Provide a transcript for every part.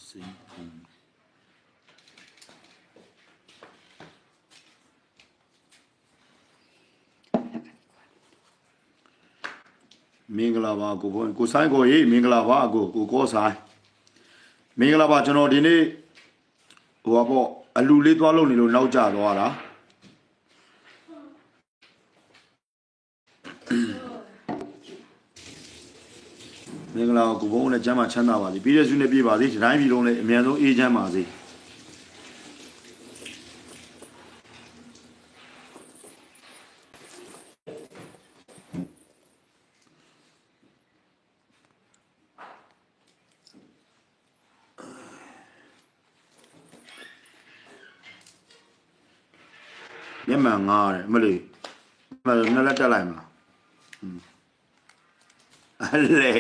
စိတ်ပူမင်္ဂလာပါကိုဆိုင်ကိုရေးမင်္ဂလာပါကိုကောဆိုင်မင်္ဂလာပါကျွန်တော်ဒီနေ့ဟိုပေါ့အလူလေးသွားလို့နေလို့နောက်ကျသွားတာမင်္ဂလာကိုဘုန်းနဲ့ကျမ်းမာချမ်းသာပါစေပြီးတဲ့ဆုနဲ့ပြည့်ပါစေဒီတိုင်းပြည်လုံးလည်းအမြန်ဆုံးအေးချမ်းပါစေမျက်မှန်ငားတယ်မလေးနှစ်လက်တက်လိုက်မလားအလေ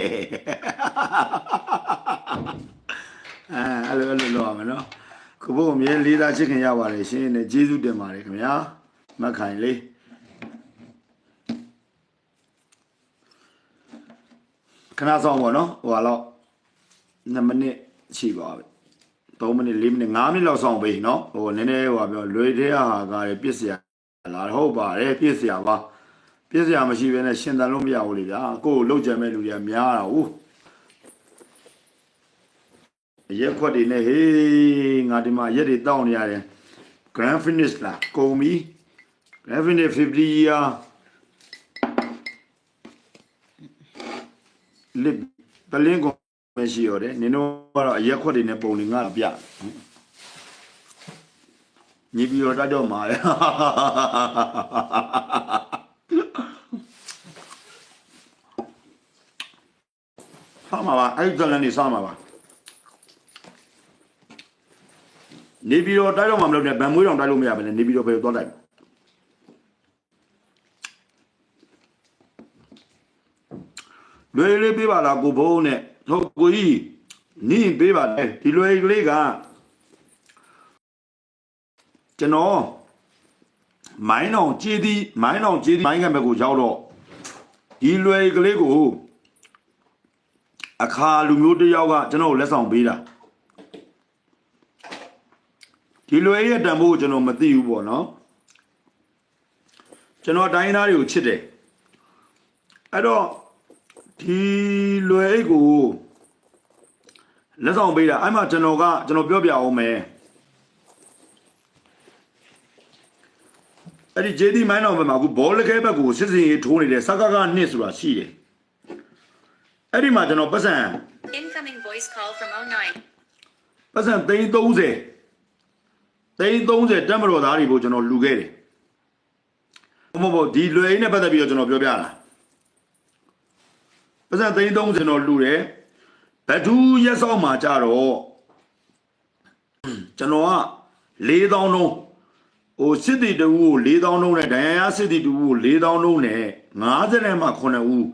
အဲ့လိုလောရမယ်နော်ခုဘုံမြေလေးသားချစ်ခင်ရပါတယ်ရှင်နဲ့ကျေးဇူးတင်ပါတယ်ခင်ဗျာမက်ခိုင်လေးခဏဆောင်ပါနော်ဟိုတော့2မိနစ်ရှိပါပြီ3မိနစ်4မိနစ်5မိနစ်လောက်ဆောင်ပေးနော်ဟိုနည်းနည်းဟိုပြောလွေတဲ့ဟာကလည်းပြစ်စရာလားဟုတ်ပါတယ်ပြစ်စရာပါပြစ်စရာမရှိဘဲနဲ့ရှင်သန်လို့မရဘူးလေဗျာကိုယ်လောက်ကြမဲ့လူတွေကများတာဟုတ်ရက်ခွက်တွေနဲ့ဟေးငါဒီမှာရက်တွေတောင်းနေရတယ် grand finish လားကုန်ပြီ grand finish 50 year လစ်ပလင်းကုန်မရှိရတယ်နင်တို့ကတော့ရက်ခွက်တွေနဲ့ပုံနေငါပြညီပြီးတော့တတ်တော့မှာလေဆောင်းပါပါအဲ့ဒီဇလန်နေဆောင်းပါပါနေပြီးတော့တိုက်တော့မှမလုပ်နဲ့ဗန်မွေးတောင်တိုက်လို့မရဘူးလေနေပြီးတော့ဘယ်သွားတိုက်လွယ်လေးပေးပါလားကိုဘုံနဲ့ဟုတ်ကိုကြီးနင်းပေးပါလေဒီလွယ်ကလေးကကျွန်တော်မိုင်းအောင်ကြေးသည်မိုင်းကဘက်ကိုရောက်တော့ဒီလွယ်ကလေးကိုအခါလူမျိုးတယောက်ကကျွန်တော်လက်ဆောင်ပေးတာဒီလွယ်ရဲ့တန်ဖိုးကျွန်တော်မသိဘူးပေါ့နော်ကျွန်တော်တိုင်းသားတွေကိုချစ်တယ်အဲ့တော့ဒီလွယ်ကိုလက်ဆောင်ပေးတာအဲ့မှာကျွန်တော်ပြောပြအောင်မယ်အဲ့ဒီ JD မိုင်းတော်ဘက်မှာအခုဘောလခဲဘက်ကိုစစ်စင်ရေးထိုးနေတဲ့စကကနှစ်ဆိုတာရှိတယ်အဲ့ဒီမှာကျွန်တော်ပတ်စံ incoming voice call from 09ပတ်စံ330တက်မတော်သားတွေကိုကျွန်တော်လူခဲ့တယ်မဟုတ်ဒီလွယ်ရင်းနဲ့ပတ်သက်ပြီးတော့ကျွန်တော်ပြောပြတာပတ်စံ330ကျွန်တော်လူတယ်ဘဒူးရက်ဆောင်မှာကြတော့ကျွန်တော်က4000လုံးဟိုစစ်တီတူကို4000လုံးနဲ့ဒဏ်ရာရစစ်တီတူကို4000လုံးနဲ့50နဲ့မှ9ဦး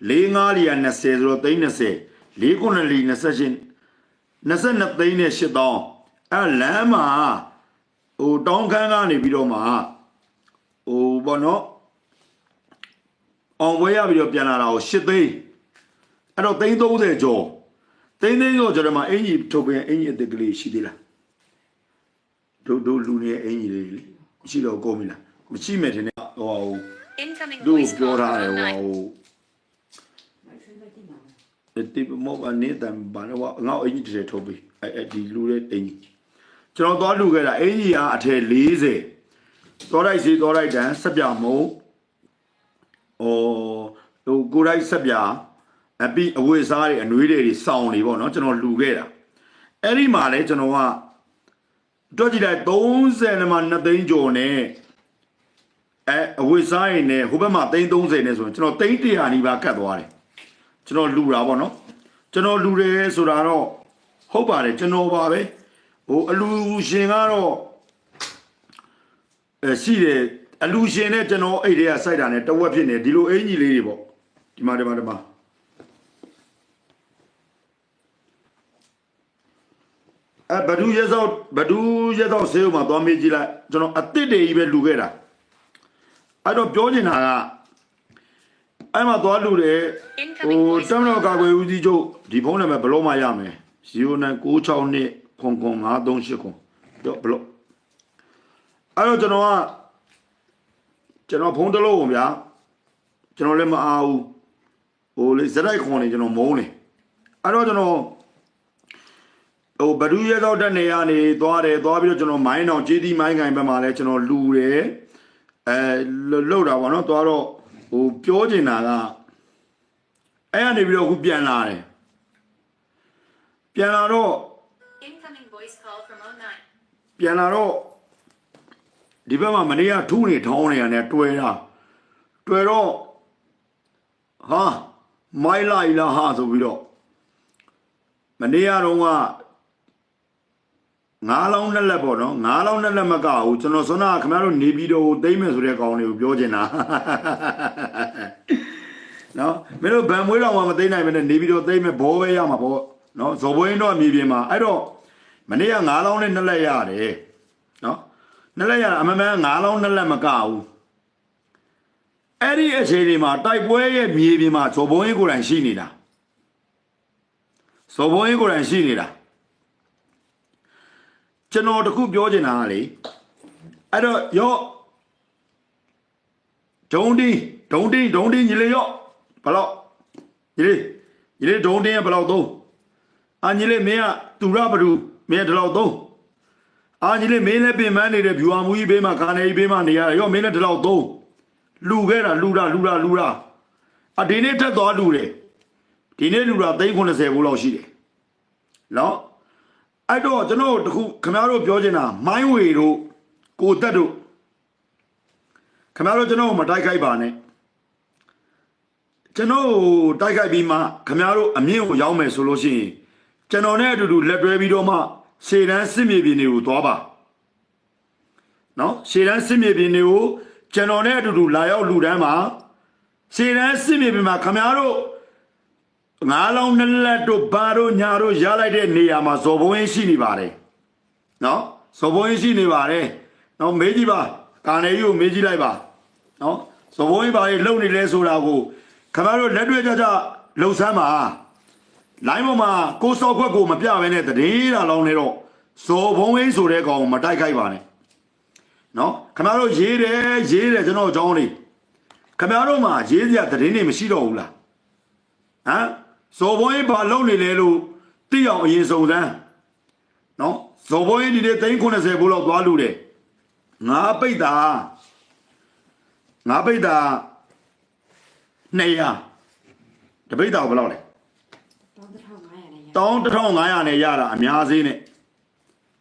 45လီယာ20ဆိုတော့320 49လီ28 22သိန်းနဲ့8000အဲ့လမ်းမှာဟိုတောင်းခန်းကနေပြီးတော့မှဟိုဘောနော်အောင်ပွဲရပြီးတော့ပြန်လာတာကို8သိန်းအဲ့တော့330ကျော်330ကျော်မှာအင်ကြီးထုတ်ပြန်အင်ကြီးအသစ်ကလေးရှိသေးလားတို့လူနေအင်ကြီးလေးရှိတော့ကုန်ပြီလားမရှိမဲ့ထင်တယ်ဟို incoming တို့ voice ပြော call ထား from တယ် 09 ဒီမောကနေတန်ဘာလို့ငါအင်ကြီးတွေထုတ်ပြီးအဲ့ဒီလူရဲ့အင်ကြီးကျွန်တော်သွားလူခဲ့တာအင်ကြီးကအထည်40သွားလိုက်စီသွားလိုက်တန်းဆက်ပြမုံဟိုကိုလိုက်ဆက်ပြအပြီးအဝတ်စားတွေအနွေးတွေစောင်းနေပေါ့နော်ကျွန်တော်လူခဲ့တာအဲ့ဒီမှာလဲကျွန်တော်ကတွက်ကြည့်လိုက်30နဲ့မှ2သိန်းကျော်နဲ့အဝတ်စားရင်နဲ့ဟိုဘက်မှာ330နဲ့ဆိုရင်ကျွန်တော်300နီးပါးကတ်သွားတယ် ကျွန်တော်လူတာပေါ့နော်ကျွန်တော်လူတယ်ဆိုတာတော့ဟုတ်ပါတယ်ကျွန်တော်ပါပဲဟိုအလူရှင်ကတော့ရှိတယ်အလူရှင်နဲ့ကျွန်တော်အဲ့တွေကစိုက်တာနဲ့တဝက်ဖြစ်နေဒီလိုအင်ကြီးလေးတွေပေါ့ဒီမှာဘဒူရဲစောက်ဆေးမှာသွားမေးကြည့်လိုက်ကျွန်တော်အစ်စ်တွေကြီးပဲလူခဲ့တာအဲ့တော့ပြောချင်တာကအဲ့မှာသွားလူတယ်ဟိုတမတော်ကာကွယ်ဦးစီးချုပ်ဒီဖုန်းနံပါတ်ဘယ်လို့မှရမယ်0996295389တော့ဘလို့အဲ့တော့ကျွန်တော်ဖုန်းတစ်လုံးကိုဗျာကျွန်တော်လည်းမအားဘူးဟိုလေဇက်လိုက်ခွန်နေကျွန်တော်မုန်းနေအဲ့တော့ကျွန်တော်ဟိုဘဒူရဲတော့တက်နေရနေသွားပြီးတော့ကျွန်တော်မိုင်းအောင်ကြေးသီးမိုင်းကင်ဘက်မှာလဲကျွန်တော်လူတယ်လှုပ်တာပေါ့နော်သွားတော့ဟိုပြောချင်တာကအဲ့ကနေပြီးတော့အခုပြန်လာတယ်ပြန်လာတော့ Incoming voice call from 09. ပြန်လာတော့ဒီဘက်မှာမနေ့ကထူးနေထောင်းနေရတယ်တွေ့တော့ဟာမိုင်းလိုက်လားဟာဆိုပြီးတော့မနေ့ကတော့ငါးလောင်းနှစ်လက်ပေါ့နော်ငါးလောင်းနှစ်လက်မကဘူးကျွန်တော်စွမ်းနာခင်ဗျားတို့နေပြီးတော့သိမ့်မယ်ဆိုတဲ့ကောင်တွေကိုပြောချင်တာနော်မင်းတို့ဗန်မွေးတော်မှမသိနိုင်မနဲ့နေပြီးတော့သိမ့်မယ်ဘောပဲရမှာပေါ့နော်ဇော်ဘွင်းတော့အမြေပြင်မှာအဲ့တော့မနေ့ကငါးလောင်းနဲ့နှစ်လက်ရတယ်နော်နှစ်လက်ရအမှန်မှန်ငါးလောင်းနှစ်လက်မကဘူးအဲ့ဒီအခြေအနေမှာတိုက်ပွဲရဲ့မြေပြင်မှာဇော်ဘွင်းကိုယ်တိုင်ရှိနေတာဇော်ဘွင်းကိုယ်တိုင်ရှိနေတာကျွန်တော်တခုပြောချင်တာကလေအဲ့တော့ရော့ဒုံတင်းညီလေးရော့ဘလောက်ညီလေးဒုံတင်းကဘလောက်သုံးအာညီလေးမင်းကသူရဘဒူမင်းကဒီလောက်သုံးအာညီလေးမင်းလည်းပင်ပန်းနေတဲ့ဗျူဟာမူကြီးဘေးမှာခါနေကြီးဘေးမှာနေရရော့မင်းလည်းဒီလောက်သုံးလူခဲ့တာလူတာအဒီနေ့ထက်သွားလူတယ်ဒီနေ့လူတာ390ဘူးလောက်ရှိတယ်နော်အဲ့တော့ကျွန်တော်တခုခင်ဗျားတို့ပြောချင်တာမိုင်းဝေတို့ကိုတက်တို့ခင်ဗျားတို့ကျွန်တော်မတိုက်ခိုက်ပါနဲ့ကျွန်တော်တိုက်ခိုက်ပြီးမှခင်ဗျားတို့အမြင့်ကိုရောက်မယ်ဆိုလို့ရှိရင်ကျွန်တော်နဲ့အတူတူလက်တွဲပြီးတော့မှရှေ့တန်းစစ်မြေပြင်တွေကိုသွားပါနော်ရှေ့တန်းစစ်မြေပြင်တွေကိုကျွန်တော်နဲ့အတူတူလာရောက်လူတန်းမှာရှေ့တန်းစစ်မြေပြင်မှာခင်ဗျားတို့ငါးလောင်းနှစ်လက်တို့ဘာတို့ညာတို့ရလိုက်တဲ့နေရာမှာဇော်ဘုံရင်းရှိနေပါတယ်နော်ဇော်ဘုံရင်းရှိနေပါတယ်နော်မေးကြည့်ပါကာနေကြီးကိုမေးကြည့်လိုက်ပါနော်ဇော်ဘုံရင်းဘာတွေလုံနေလဲဆိုတာကိုခင်ဗျားတို့လက်တွေ့ကြလှုပ်ဆမ်းပါလိုင်းပေါ်မှာကိုစောက်ခွက်ကိုမပြဘဲနဲ့တည်တာလောင်းနေတော့ဇော်ဘုံရင်းဆိုတဲ့ကောင်မတိုက်ခိုက်ပါနဲ့နော်ခင်ဗျားတို့ရေးတယ်ကျွန်တော်အကြောင်းလေးခင်ဗျားတို့မှာရေးစရာတည်နေမရှိတော့ဘူးလားဟမ်ဇော်ဘွန်ကြီးဘာလုပ်နေလဲလို့သိအောင်အရင်စုံစမ်းနော်ဇော်ဘွန်ကြီးဒီနေ့390ဘိုးလောက်သွားလူတယ်ငါပိတ်တာ200တပိတ်တာဘယ်လောက်လဲ1500နဲ့ရတာအများသေးနဲ့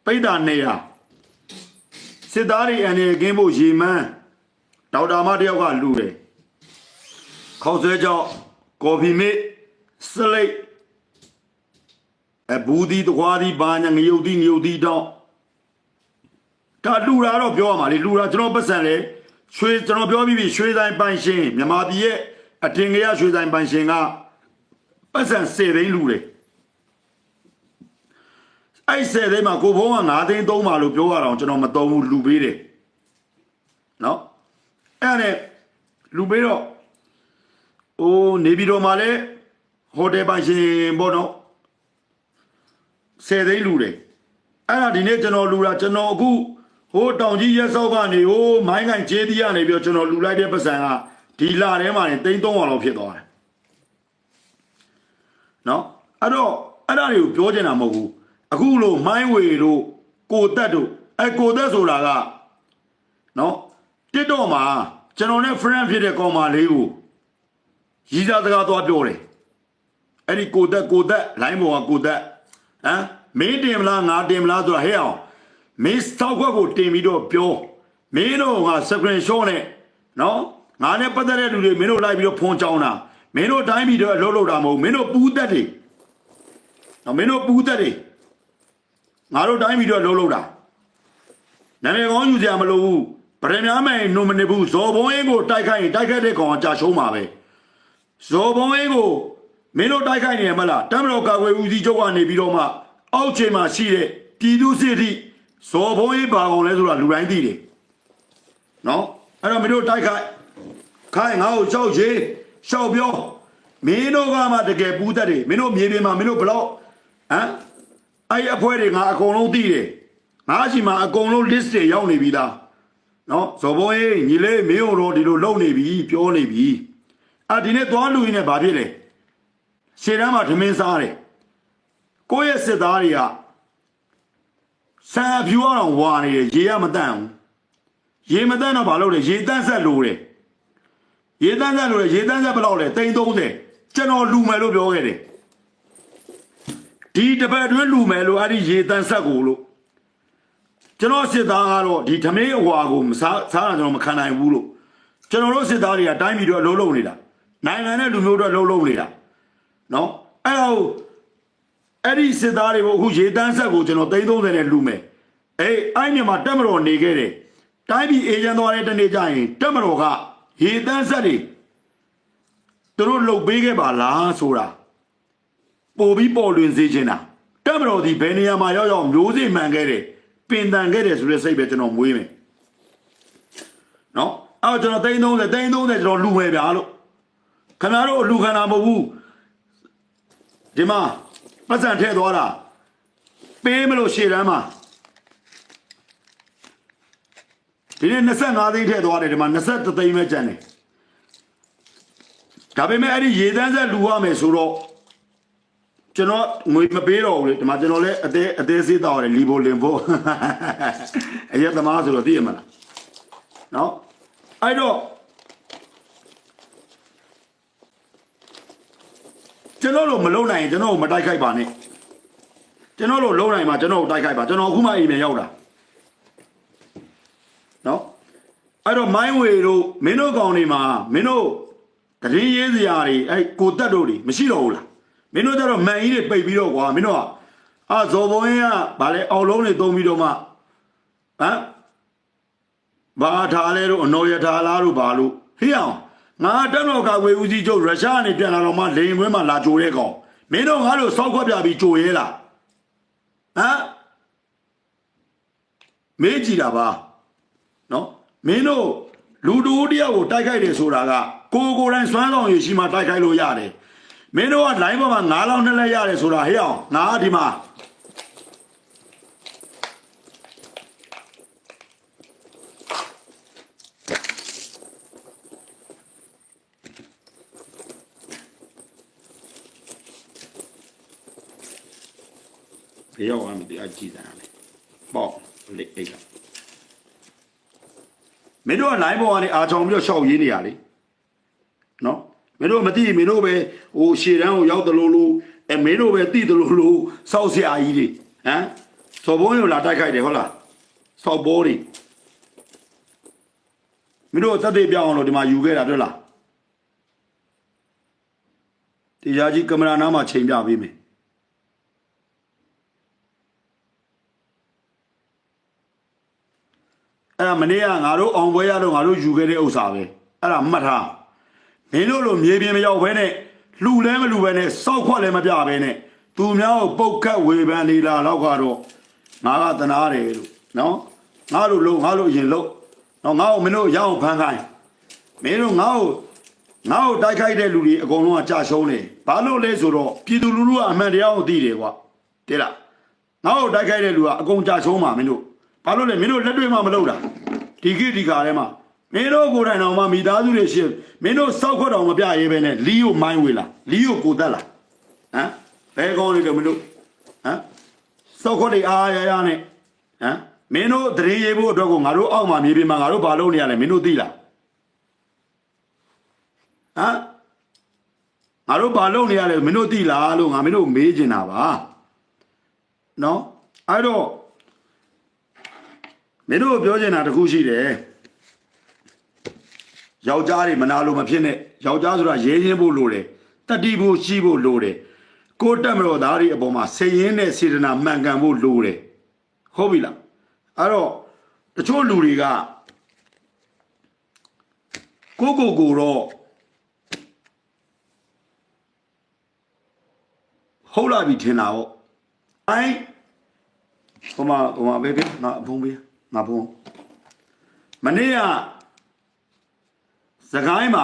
ပိတ်တာ200စစ်သားတွေအနေကင်းဖို့ရေမန်းဒေါက်တာမတယောက်ကလူတယ်ခေါက်ဆွဲကြောက်ကော်ဖီမေးစလိတ်ဘူးဒီတခွားဒီဘာညာငရုတ်ဒီတောင်းဒါလူတာတော့ပြောရမှာလေလူတာကျွန်တော်ပတ်စံလေရွှေကျွန်တော်ပြောပြီးပြီရွှေဆိုင်ပိုင်ရှင်မြန်မာပြည်ရဲ့အထင်ကရရွှေဆိုင်ပိုင်ရှင်ကပတ်စံ10သိန်းလူတယ်အဲ့10သိန်းမှာကိုဘုံက9သိန်း3ပါလို့ပြောရအောင်ကျွန်တော်မသုံးဘူးလူပေးတယ်နော်အဲ့နဲ့လူပေးတော့အိုးနေပြည်တော်မှာလဲဟိုတယ်ပိုင်ရှင်ပေါ့နော်10သိန်းလူတယ်အဲ့ဒါဒီနေ့ကျွန်တော်လူတာကျွန်တော်အခုဟိုတောင်ကြီးရက်စောက်ကနေဟိုမိုင်းကန်ကျေးသီးကနေပြီးတော့ကျွန်တော်လူလိုက်တဲ့ပတ်စံကဒီလာထဲမှာနေ300လောက်ဖြစ်သွားတယ်နော်အဲ့တော့အဲ့ဒါတွေကိုပြောချင်တာမဟုတ်ဘူးအခုလို့မိုင်းဝေတို့ကိုတက်တို့ကိုတက်ဆိုတာကနော်တစ်တော့မှာကျွန်တော်နဲ့ friend ဖြစ်တဲ့ကောင်မလေးကိုရီးစားစကားသွားပြောတယ်အဲ့ဒီကိုတက်လိုင်းပေါ်ကကိုတက်ဟမ်မင်းတင်မလားငါတင်မလားဆိုတာဟဲ့အောင်မင်းစောက်ခွက်ကိုတင်ပြီးတော့ပြောမင်းတို့က screen shot နဲ့နော်ငါနဲ့ပတ်သက်တဲ့လူတွေမင်းတို့လိုက်ပြီးတော့ဖုန်းချောင်းတာ မင်းတို့တိုင်းပြည်တော့လှုပ်လှုပ်တာမဟုတ်မင်းတို့ပူးသက်တွေနော်မင်းတို့ပူးသက်တွေငါတို့တိုင်းပြည်တော့လှုပ်လှုပ်တာနာမည်ကောင်းယူစရာမလိုဘူးဗရမများမယ်နိုမနေဘူးဇော်ဘုံအင်းကိုတိုက်ခိုက်ရင်တိုက်ခိုက်တဲ့ကောင်ကကြာရှုံးမှာပဲဇော်ဘုံအင်းကိုမင်းတို့တိုက်ခိုက်နေရမလားတမတော်ကာကွယ်ဦးစီးချုပ်ကနေပြီးတော့မှအောက်ခြေမှာရှိတဲ့ပြည်သူစစ်တီဇော်ဘုံအင်းပါကောင်လဲဆိုတာလူတိုင်းသိတယ်နော်အဲ့တော့မင်းတို့တိုက်ခိုက်ခိုင်းငါ့ကိုရှောက်ရေးရှောက်ပြောမင်းတို့ကမှတကယ်ပူးတတ်တယ်မင်းတို့မြေပြင်မှာမင်းတို့ဘလောက်ဟမ်အဲ့အဖွဲတွေငါအကုန်လုံးသိတယ်ငါရှိမှာအကုန်လုံး list တွေရောက်နေပြီလားနော်ဇော်ဘုံအင်းညီလေးမင်းတို့ဒီလိုလုပ်နေပြီပြောနေပြီဒီနေ့သွားလူရင်းနဲ့ဘာဖြစ်လဲရှေ့တန်းမှာထမင်းစားတယ်ကိုယ့်ရဲ့စစ်သားတွေကဆန်ဖြူအောင်ဝါနေတယ်ရေကမတန့်ဘူးရေမတန့်တော့ဘာလုပ်လဲရေတန့်ဆက်လို့တယ်ရေတန့်ဆက်လို့တယ်ရေတန့်ဆက်ဘယ်လောက်လဲ330ကျွန်တော်လူမယ်လို့ပြောခဲ့တယ်ဒီတပတ်အတွင်းလူမယ်လို့အဲ့ဒီရေတန့်ဆက်ကိုလို့ကျွန်တော်စစ်သားကတော့ဒီထမင်းအဝါကိုမစားတာကျွန်တော်မခံနိုင်ဘူးလို့ကျွန်တော်တို့စစ်သားတွေကတိုင်းပြည်တော့လှုပ်လှုပ်နေတာနိုင်ငံနဲ့လူမျိုးတော့လှုပ်လှုပ်နေတာနော်အဲ့ဒီစစ်သားတွေကိုအခုရေတန်းဆက်ကိုကျွန်တော်330နဲ့လူမယ်အဲ့ဒီမှာတက်မတော်နေခဲ့တယ်တိုင်းပြည်အေဂျင့်သွားတဲ့တနေ့ကျရင်တက်မတော်ကရေတန်းဆက်တွေသူတို့လှုပ်ပေးခဲ့ပါလားဆိုတာပို့ပြီးပေါ်လွင်စေချင်တာတက်မတော်ဒီဘယ်နေရာမှာရောက်ရောက်မျိုးစေ့မှန်ခဲ့တယ်ပင်တန်ခဲ့တယ်ဆိုတဲ့စိတ်ပဲကျွန်တော်မွေးမယ်နော်ကျွန်တော်330ကျွန်တော်လူမယ်ဗျာလို့ခင်ဗျားတို့လူခံတာမဟုတ်ဘူးဒီမှာပတ်စံထည့်သွားတာပေးမလို့ရှေ့တန်းမှာဒီနေ့25သိန်းထည့်သွားတယ်ဒီမှာ23သိန်းပဲကျန်တယ်ဒါပေမဲ့အဲ့ဒီရေတန်းဆက်လူရမယ်ဆိုတော့ကျွန်တော်ငွေမပေးတော့ဘူးလေဒီမှာကျွန်တော်လည်းအသေးစေးတောက်ရတယ်လီဘိုလင်ဖို့အရက်သမားဆိုတော့သိရမလားနော်အဲ့တော့ကျွန်တော်တို့မလုံနိုင်ရင်ကျွန်တော်ကိုမတိုက်ခိုက်ပါနဲ့ကျွန်တော်တို့လုံနိုင်မှာကျွန်တော်ကိုတိုက်ခိုက်ပါကျွန်တော်အခုမှအိမ်ပြန်ရောက်တာနော်အဲ့တော့မိုင်းဝေတို့မင်းတို့ကောင်တွေမှာမင်းတို့တရင်ရေးစရာတွေအဲ့ကိုတက်တို့တွေမရှိတော့ဘူးလားမင်းတို့ကျတော့မန်ကြီးတွေပိတ်ပြီးတော့ကွာမင်းတို့ကဇော်ဘုံရင်းကဗာလဲအောက်လုံးတွေသုံးပြီးတော့မှဘာထားလဲတို့အနော်ရထားလားတို့ဘာလို့ဟေးအောင်ငါတက်တော်ကဝေဦးစီးချုပ်ရုရှားကနေပြန်လာတော့မှလေရင်ခွင်းမှာလာကြိုတဲ့ကောင်မင်းတို့ငါတို့စောက်ခွက်ပြပြီးကြိုရဲလားမေးကြည့်တာပါနော်မင်းတို့လူတူတယောက်ကိုတိုက်ခိုက်တယ်ဆိုတာကကိုတိုင်းစွမ်းဆောင်ရရှိမှတိုက်ခိုက်လို့ရတယ်မင်းတို့ကလိုင်းပေါ်မှာ9လောက်2လက်ရတယ်ဆိုတာဟေးအောင်ငါဒီမှာဘယ်ရောက်မှမသိအကြည့်တာလေပေါ့လေအိတ်ကမင်းတို့ကလိုင်းပေါ်ကနေအာချောင်ပြီးတော့ရှောက်ရေးနေရလေနော်မင်းတို့မသိမင်းတို့ပဲဟိုရှေ့တန်းကိုရောက်တယ်လို့မင်းတို့ပဲသိတယ်လို့စောက်ဆရာကြီးတွေစော်ဘုံကိုလာတိုက်ခိုက်တယ်ဟုတ်လားစောက်ဘောတွေမင်းတို့တက်တဲ့ပြောင်းအောင်လို့ဒီမှာယူခဲ့တာတွေ့လားတရားကြီးကင်မရာနားမှာချိန်ပြပေးမယ်အဲ့ဒါမနေ့ကငါတို့အောင်ပွဲရတော့ငါတို့ယူခဲ့တဲ့ဥစ္စာပဲအဲ့ဒါမှတ်ထားမင်းတို့လိုမြေပြင်မရောက်ဘဲနဲ့လှူလဲမလှူဘဲနဲ့စောက်ခွက်လည်းမပြဘဲနဲ့သူများကိုပုတ်ခတ်ဝေဖန်နေတာတော့ကတော့ငါကတနာတယ်လို့နော်ငါတို့လုံးငါတို့ရင်လုံးနော်ငါ့ကိုမင်းတို့ရအောင်ဖန်ခိုင်းမင်းတို့ငါ့ကိုတိုက်ခိုက်တဲ့လူတွေအကုန်လုံးကကြာရှုံးတယ်ဘာလို့လဲဆိုတော့ပြည်သူလူထုကအမှန်တရားကိုသိတယ်ကွာတဲ့လားငါ့ကိုတိုက်ခိုက်တဲ့လူကအကုန်ကြာရှုံးမှာမင်းတို့ဘာလို့လဲမင်းတို့လက်တွေ့မှမလုပ်တာဒီကိဒီကာထဲမှာမင်းတို့ကိုယ်တိုင်တော်မှမိသားစုတွေရှိမင်းတို့စောက်ခွက်တော်မပြရဲပဲနဲ့လီကိုမိုင်းဝေလာလီကိုကိုတက်လာဘယ်ကောင်းနေလို့မင်းတို့စောက်ခွက်တွေအားရရနဲ့မင်းတို့တရေရေးဖို့အတွက်ကိုငါတို့အောက်မှာမြေပြင်မှာငါတို့ဘာလုပ်နေရလဲမင်းတို့သိလားငါတို့ဘာလုပ်နေရလဲမင်းတို့သိလားလို့ငါမင်းတို့မေးချင်တာပါနော်အဲ့တော့မင်းတို့ပြောချင်တာတခုရှိတယ် ယောက်ျားတွေမနာလို့မဖြစ်နဲ့ယောက်ျားဆိုတာရဲရင်းဖို့လိုတယ်တတိဖို့ရှိဖို့လိုတယ်ကိုတက်မတော်သားတွေအပေါ်မှာစိတ်ရင်းနဲ့စေတနာမှန်ကန်ဖို့လိုတယ်ဟုတ်ပြီလားအဲ့တော့တချို့လူတွေကကိုတော့ဟုတ်လာပြီထင်တာဟုတ်အိုင်းဟိုမှာဘေးငါဖုန်းပေးငါဖုန်းမနေ့ကစကိုင်းမှာ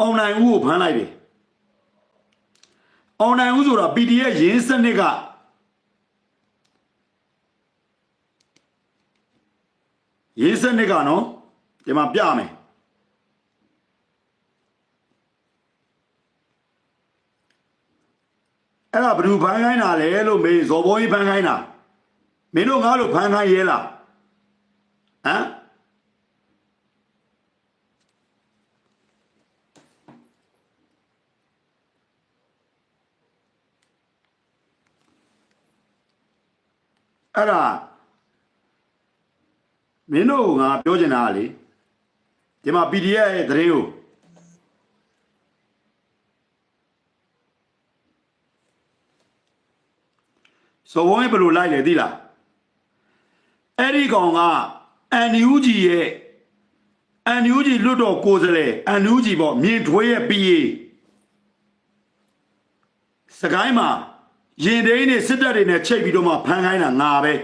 အွန်လိုင်းဦးကိုဖမ်းလိုက်တယ်အွန်လိုင်းဦးဆိုတာ PDF ရင်းစနစ်ကရေးစနစ်ကနော်ဒီမှာပြမယ်အဲ့ဒါဘယ်သူဖမ်းခိုင်းတာလဲလို့မေးဇော်ဘောကြီးဖမ်းခိုင်းတာမင်းတို့ငါလို့ဖမ်းခိုင်းရဲလားဟမ်အဲ့ဒါမင်းတို့ငါပြောချင်တာလေဒီမှာ PDF ရဲ့သတင်းကိုစောဝိုင်းဘယ်လိုလိုက်လဲသိလားအဲ့ဒီကောင်က NUG ရဲ့ NUG လွတ်တော်ကိုယ်စားလှယ် NUG ပေါ့မြင်ထွေးရဲ့ PA စကိုင်းမှာရင်တိန်နဲ့စစ်တပ်တွေနဲ့ချိတ်ပြီးတော့မှဖမ်းခိုင်းတာငါပဲ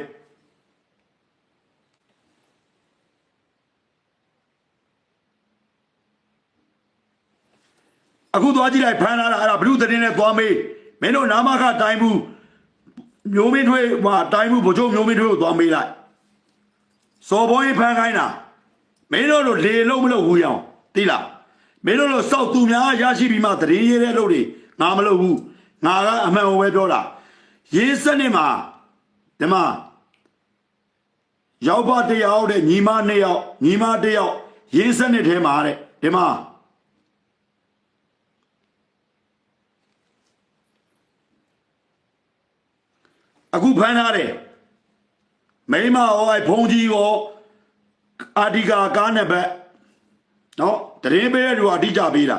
အခုသွားကြည့်လိုက်ဖမ်းလာတာအဲ့ဒါဘလူးသတင်းနဲ့သွားမေးမင်းတို့နာမခတိုင်းမှုမျိုးမင်းထွေးမှာတိုင်းမှုဗိုလ်ချုပ်မျိုးမင်းထွေးကိုသွားမေးလိုက်စော်ဘောကြီးဖမ်းခိုင်းတာမင်းတို့လိုလေလုံးမလို့ဝူရအောင်သိလားမင်းတို့လိုစောက်သူများရရှိပြီးမှသတင်းရေးတဲ့လို့တွေငါမလုပ်ဘူးငါကအမှန်ကိုပဲပြောတာရေးစနစ်မှာဒီမှာရောက်ပါတယောက်တဲ့ညီမ2ယောက်ညီမ1ယောက်ရေးစနစ်ထဲမှာတဲ့ဒီမှာအခုဖမ်းထားတယ်မိမဟောဖုန်ကြီးရောအာဒီကာကားနဲ့ပဲနော်တရင်ပေးတဲ့လူအတိကြပေးတာ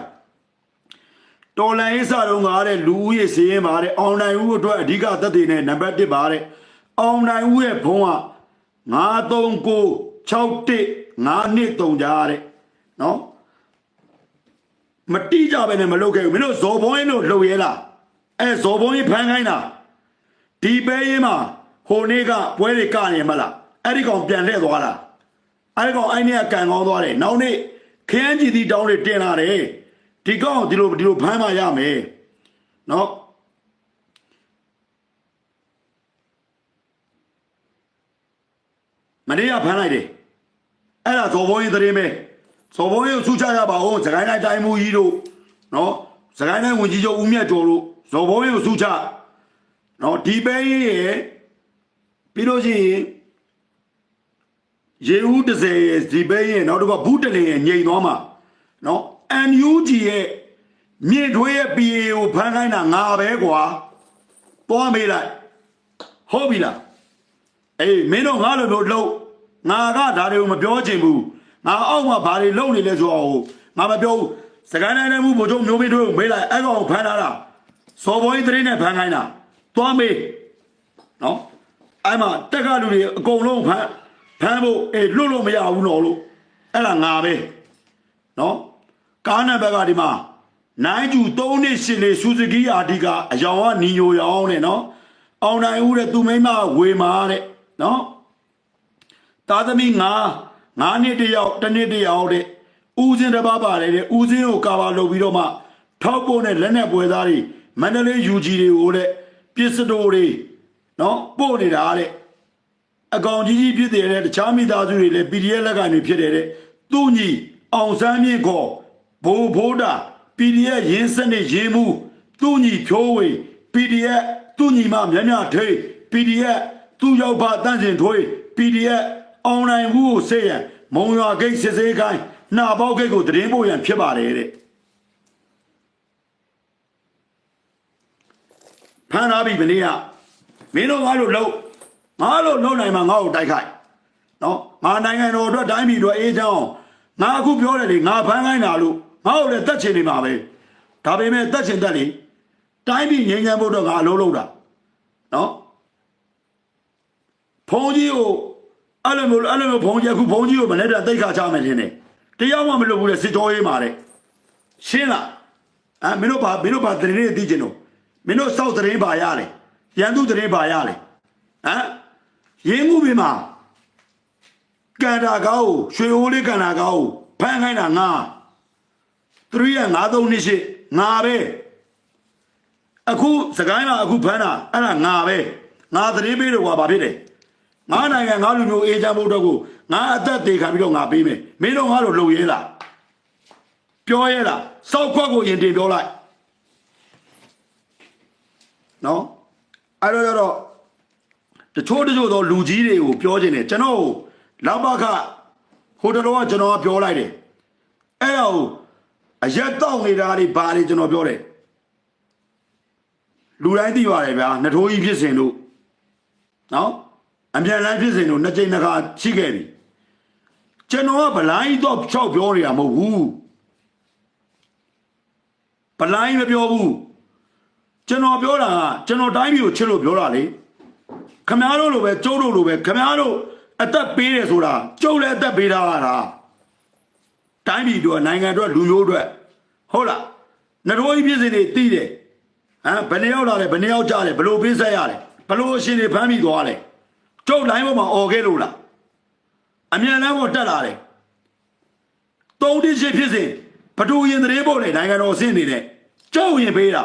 တော်လန်ရေးစတော့ငါတဲ့လူဦးရေစည်ရင်ပါတဲ့အောင်နိုင်ဦးအတွက်အဓိကသက်သေနဲ့နံပါတ်1ပါတဲ့အောင်နိုင်ဦးရဲ့ဖုန်းက9396192ကြားတဲ့နော်မတိကြပဲနဲ့မလုပ်ခဲ့ဘူးမင်းတို့ဇော်ဘုံရင်တို့လှုပ်ရဲလားအဲဇော်ဘုံရင်ဖမ်းခိုင်းတာဒီပဲရင်မှာဟိုနေ့ကပွဲတွေကနေမလားအဲ့ဒီကောင်ပြန်လှည့်သွားတာအဲ့ဒီကောင်အဲ့နေ့ကကန်ကောင်းသွားတယ်နောက်နေ့ခရမ်းကြည်တီတောင်းတွေတင်လာတယ်ဒီကောင်ဒီလိုဖမ်းမှရမယ်နော်မနေ့ကဖမ်းလိုက်တယ်အဲ့ဒါဇော်ဘုံရင်သတင်းပဲဇော်ဘုံရင်ကိုဆူချရပါဦးစကိုင်းတိုင်းတိုင်းမူကြီးတို့နော်စကိုင်းတိုင်းဝန်ကြီးချုပ်ဦးမြတ်ကျော်တို့ဇော်ဘုံရင်ကိုဆူချနော်ဒီပဲရဲ့ပြီးလို့ရှိရင်ရေဦး30ဒီပဲရဲ့နောက်တော့ဘူးတလင်ရဲ့ညိန်သွားမှာနော် NUG ရဲ့မြင့်ထွေးရဲ့ PA ကိုဖမ်းခိုင်းတာငါပဲကွာသွားမေးလိုက်ဟုတ်ပြီလားအေးမင်းတို့ငါလိုမျိုးလှုပ်ငါကဒါတွေကိုမပြောချင်ဘူးငါအောက်မှာဘာတွေလုပ်နေလဲဆိုတော့ငါမပြောဘူးစကိုင်းတိုင်းနဲ့မှုဗိုလ်ချုပ်မျိုးမင်းတို့မေးလိုက်အဲ့ကောင်ဖမ်းထားတာစော်ဘောကြီးသတင်းနဲ့ဖမ်းခိုင်းတာသွားမေးနော်အဲ့မှာတက်ကလူတွေအကုန်လုံးဖမ်းဖို့လွတ်လို့မရဘူးနော်လို့အဲ့ဒါငါပဲနော်ကားနံပါတ်ကဒီမှာနိုင်ကျူ3နှစ်ရှင်လေးစူဇူကီအာဒီကအယောင်ကနီယိုရောင်းနဲ့နော်အောင်နိုင်ဦးတဲ့သူမိမဝေမာတဲ့နော်သားသမီး9နှစ်တယောက်1နှစ်တယောက်တဲ့ဦးစင်းတစ်ပါးပါတယ်တဲ့ဦးစင်းကိုကာဗာလုပ်ပြီးတော့မှထောက်ပို့နဲ့လက်နဲ့ပွဲသားတွေမန္တလေး UG တွေကိုတဲ့ပစ္စတိုတွေနော်ပို့နေတာတဲ့အကောင်ကြီးဖြစ်တဲ့တခြားမိသားစုတွေလည်း PDF လက်ကနေဖြစ်တဲ့သူ့ညီအောင်စမ်းမြင့်ခေါ်ဘိုးဘိုးတာ PDF ရင်းစနစ်ရေးမှုသူ့ညီဖြိုးဝေ PDF သူ့ညီမမြမြထိတ် PDF သူ့ရောက်ပါတန့်စင်ထွေး PDF အွန်လိုင်းဘူးကိုဆေးရန်မုံရွာဂိတ်စစ်စေးခိုင်းနှာပေါက်ဂိတ်ကိုတရင်ပို့ရန်ဖြစ်ပါတယ်တဲ့ဖမ်းလာပြီမနေ့ကမင်းတို့ငါလို့လှုပ်နိုင်မှာငါ့ကိုတိုက်ခိုက် နော်ငါနိုင်ငံတော်အတွက်တိုင်းပြည်အတွက်အေးချမ်းငါအခုပြောတယ်လေငါဖမ်းခိုင်းတာလို့ငါ့ကိုလည်းတက်ချင်နေမှာပဲဒါပေမဲ့တက်ချင်တက်လေတိုင်းပြည်ငြိမ်းချမ်းဖို့တော့ငါအလုံးလုံးတာနော်ဖုန်ကြီးကိုအဲ့လိုမျိုးဖုန်ကြီးအခုဖုန်ကြီးကိုမနေ့ကတိတ်ခါချမယ်ထင်တယ်တရားမှမလုပ်ဘူးလေစစ်ကြောရေးမှာတဲ့ရှင်းလားမင်းတို့ဘာသတင်းတွေသိကျင်တော့မင်းတို့စောက်သတင်းပါရတယ်ရန်သူသတင်းပါရတယ်ရင်းမှုပြင်မှာကန်တာကောက်ရွှေအိုးလေးကန်တာကောက်ဖမ်းခိုင်းတာငါ353နှစ်ရှိငါပဲအခုစကိုင်းမှာအခုဖမ်းတာအဲ့ဒါငါပဲငါသတင်းပေးတော့ကွာဘာဖြစ်လဲငါနိုင်ငံငါလူမျိုးအေးချမ်းဖို့တော့ကိုငါအသက်သေးခံပြီးတော့ငါပေးမယ်မင်းတို့ငါတို့လုံရဲလားပြောရဲလားစောက်ခွက်ကိုရင်တင်ပြောလိုက်နော်အဲ့တော့တချို့သောလူကြီးတွေကိုပြောခြင်းတယ်ကျွန်တော်လောက်ပါခဟိုတတော်ကကျွန်တော်ကပြောလိုက်တယ်အဲ့ဒါကိုအရက်တောက်နေတာတွေဘာတွေကျွန်တော်ပြောတယ်လူတိုင်းသိပါတယ်ဗျာနှထိုးကြီးဖြစ်စဉ်လို့နော်အမြန်လန်းဖြစ်စဉ်လို့နှစ်ကြိမ်နှစ်ခါရှိခဲ့ပြီကျွန်တော်ကဗလိုင်းတော့ချောက်ပြောနေတာမဟုတ်ဘူးဗလိုင်းမပြောဘူးကျွန်တော်ပြောတာကကျွန်တော်တိုင်းပြည်ကိုချစ်လို့ပြောတာလေခမားတို့လိုပဲကျုပ်တို့လိုပဲခမားတို့အသက်ပေးတယ်ဆိုတာကျုပ်လည်းအသက်ပေးထားတာတိုင်းပြည်တို့နိုင်ငံတို့လူမျိုးတို့ဟုတ်လားနှထိုးကြီးဖြစ်စဉ်တွေသိတယ်ဘယ်နှယောက်လာလဲဘယ်နှယောက်ကြားလဲဘလို့ပေးဆက်ရလဲဘလို့အရှင်တွေဖမ်းပြီးသွားလဲကျုပ်လိုင်းပေါ်မှာអော်ခဲ့လို့လားအမြန်လမ်းပေါ်တက်လာတယ်3တိရှိဖြစ်စဉ်ဘဒူရင်တရေပို့လေနိုင်ငံတော်အဆင့်နေနဲ့ကျုပ်ရင်ပေးတာ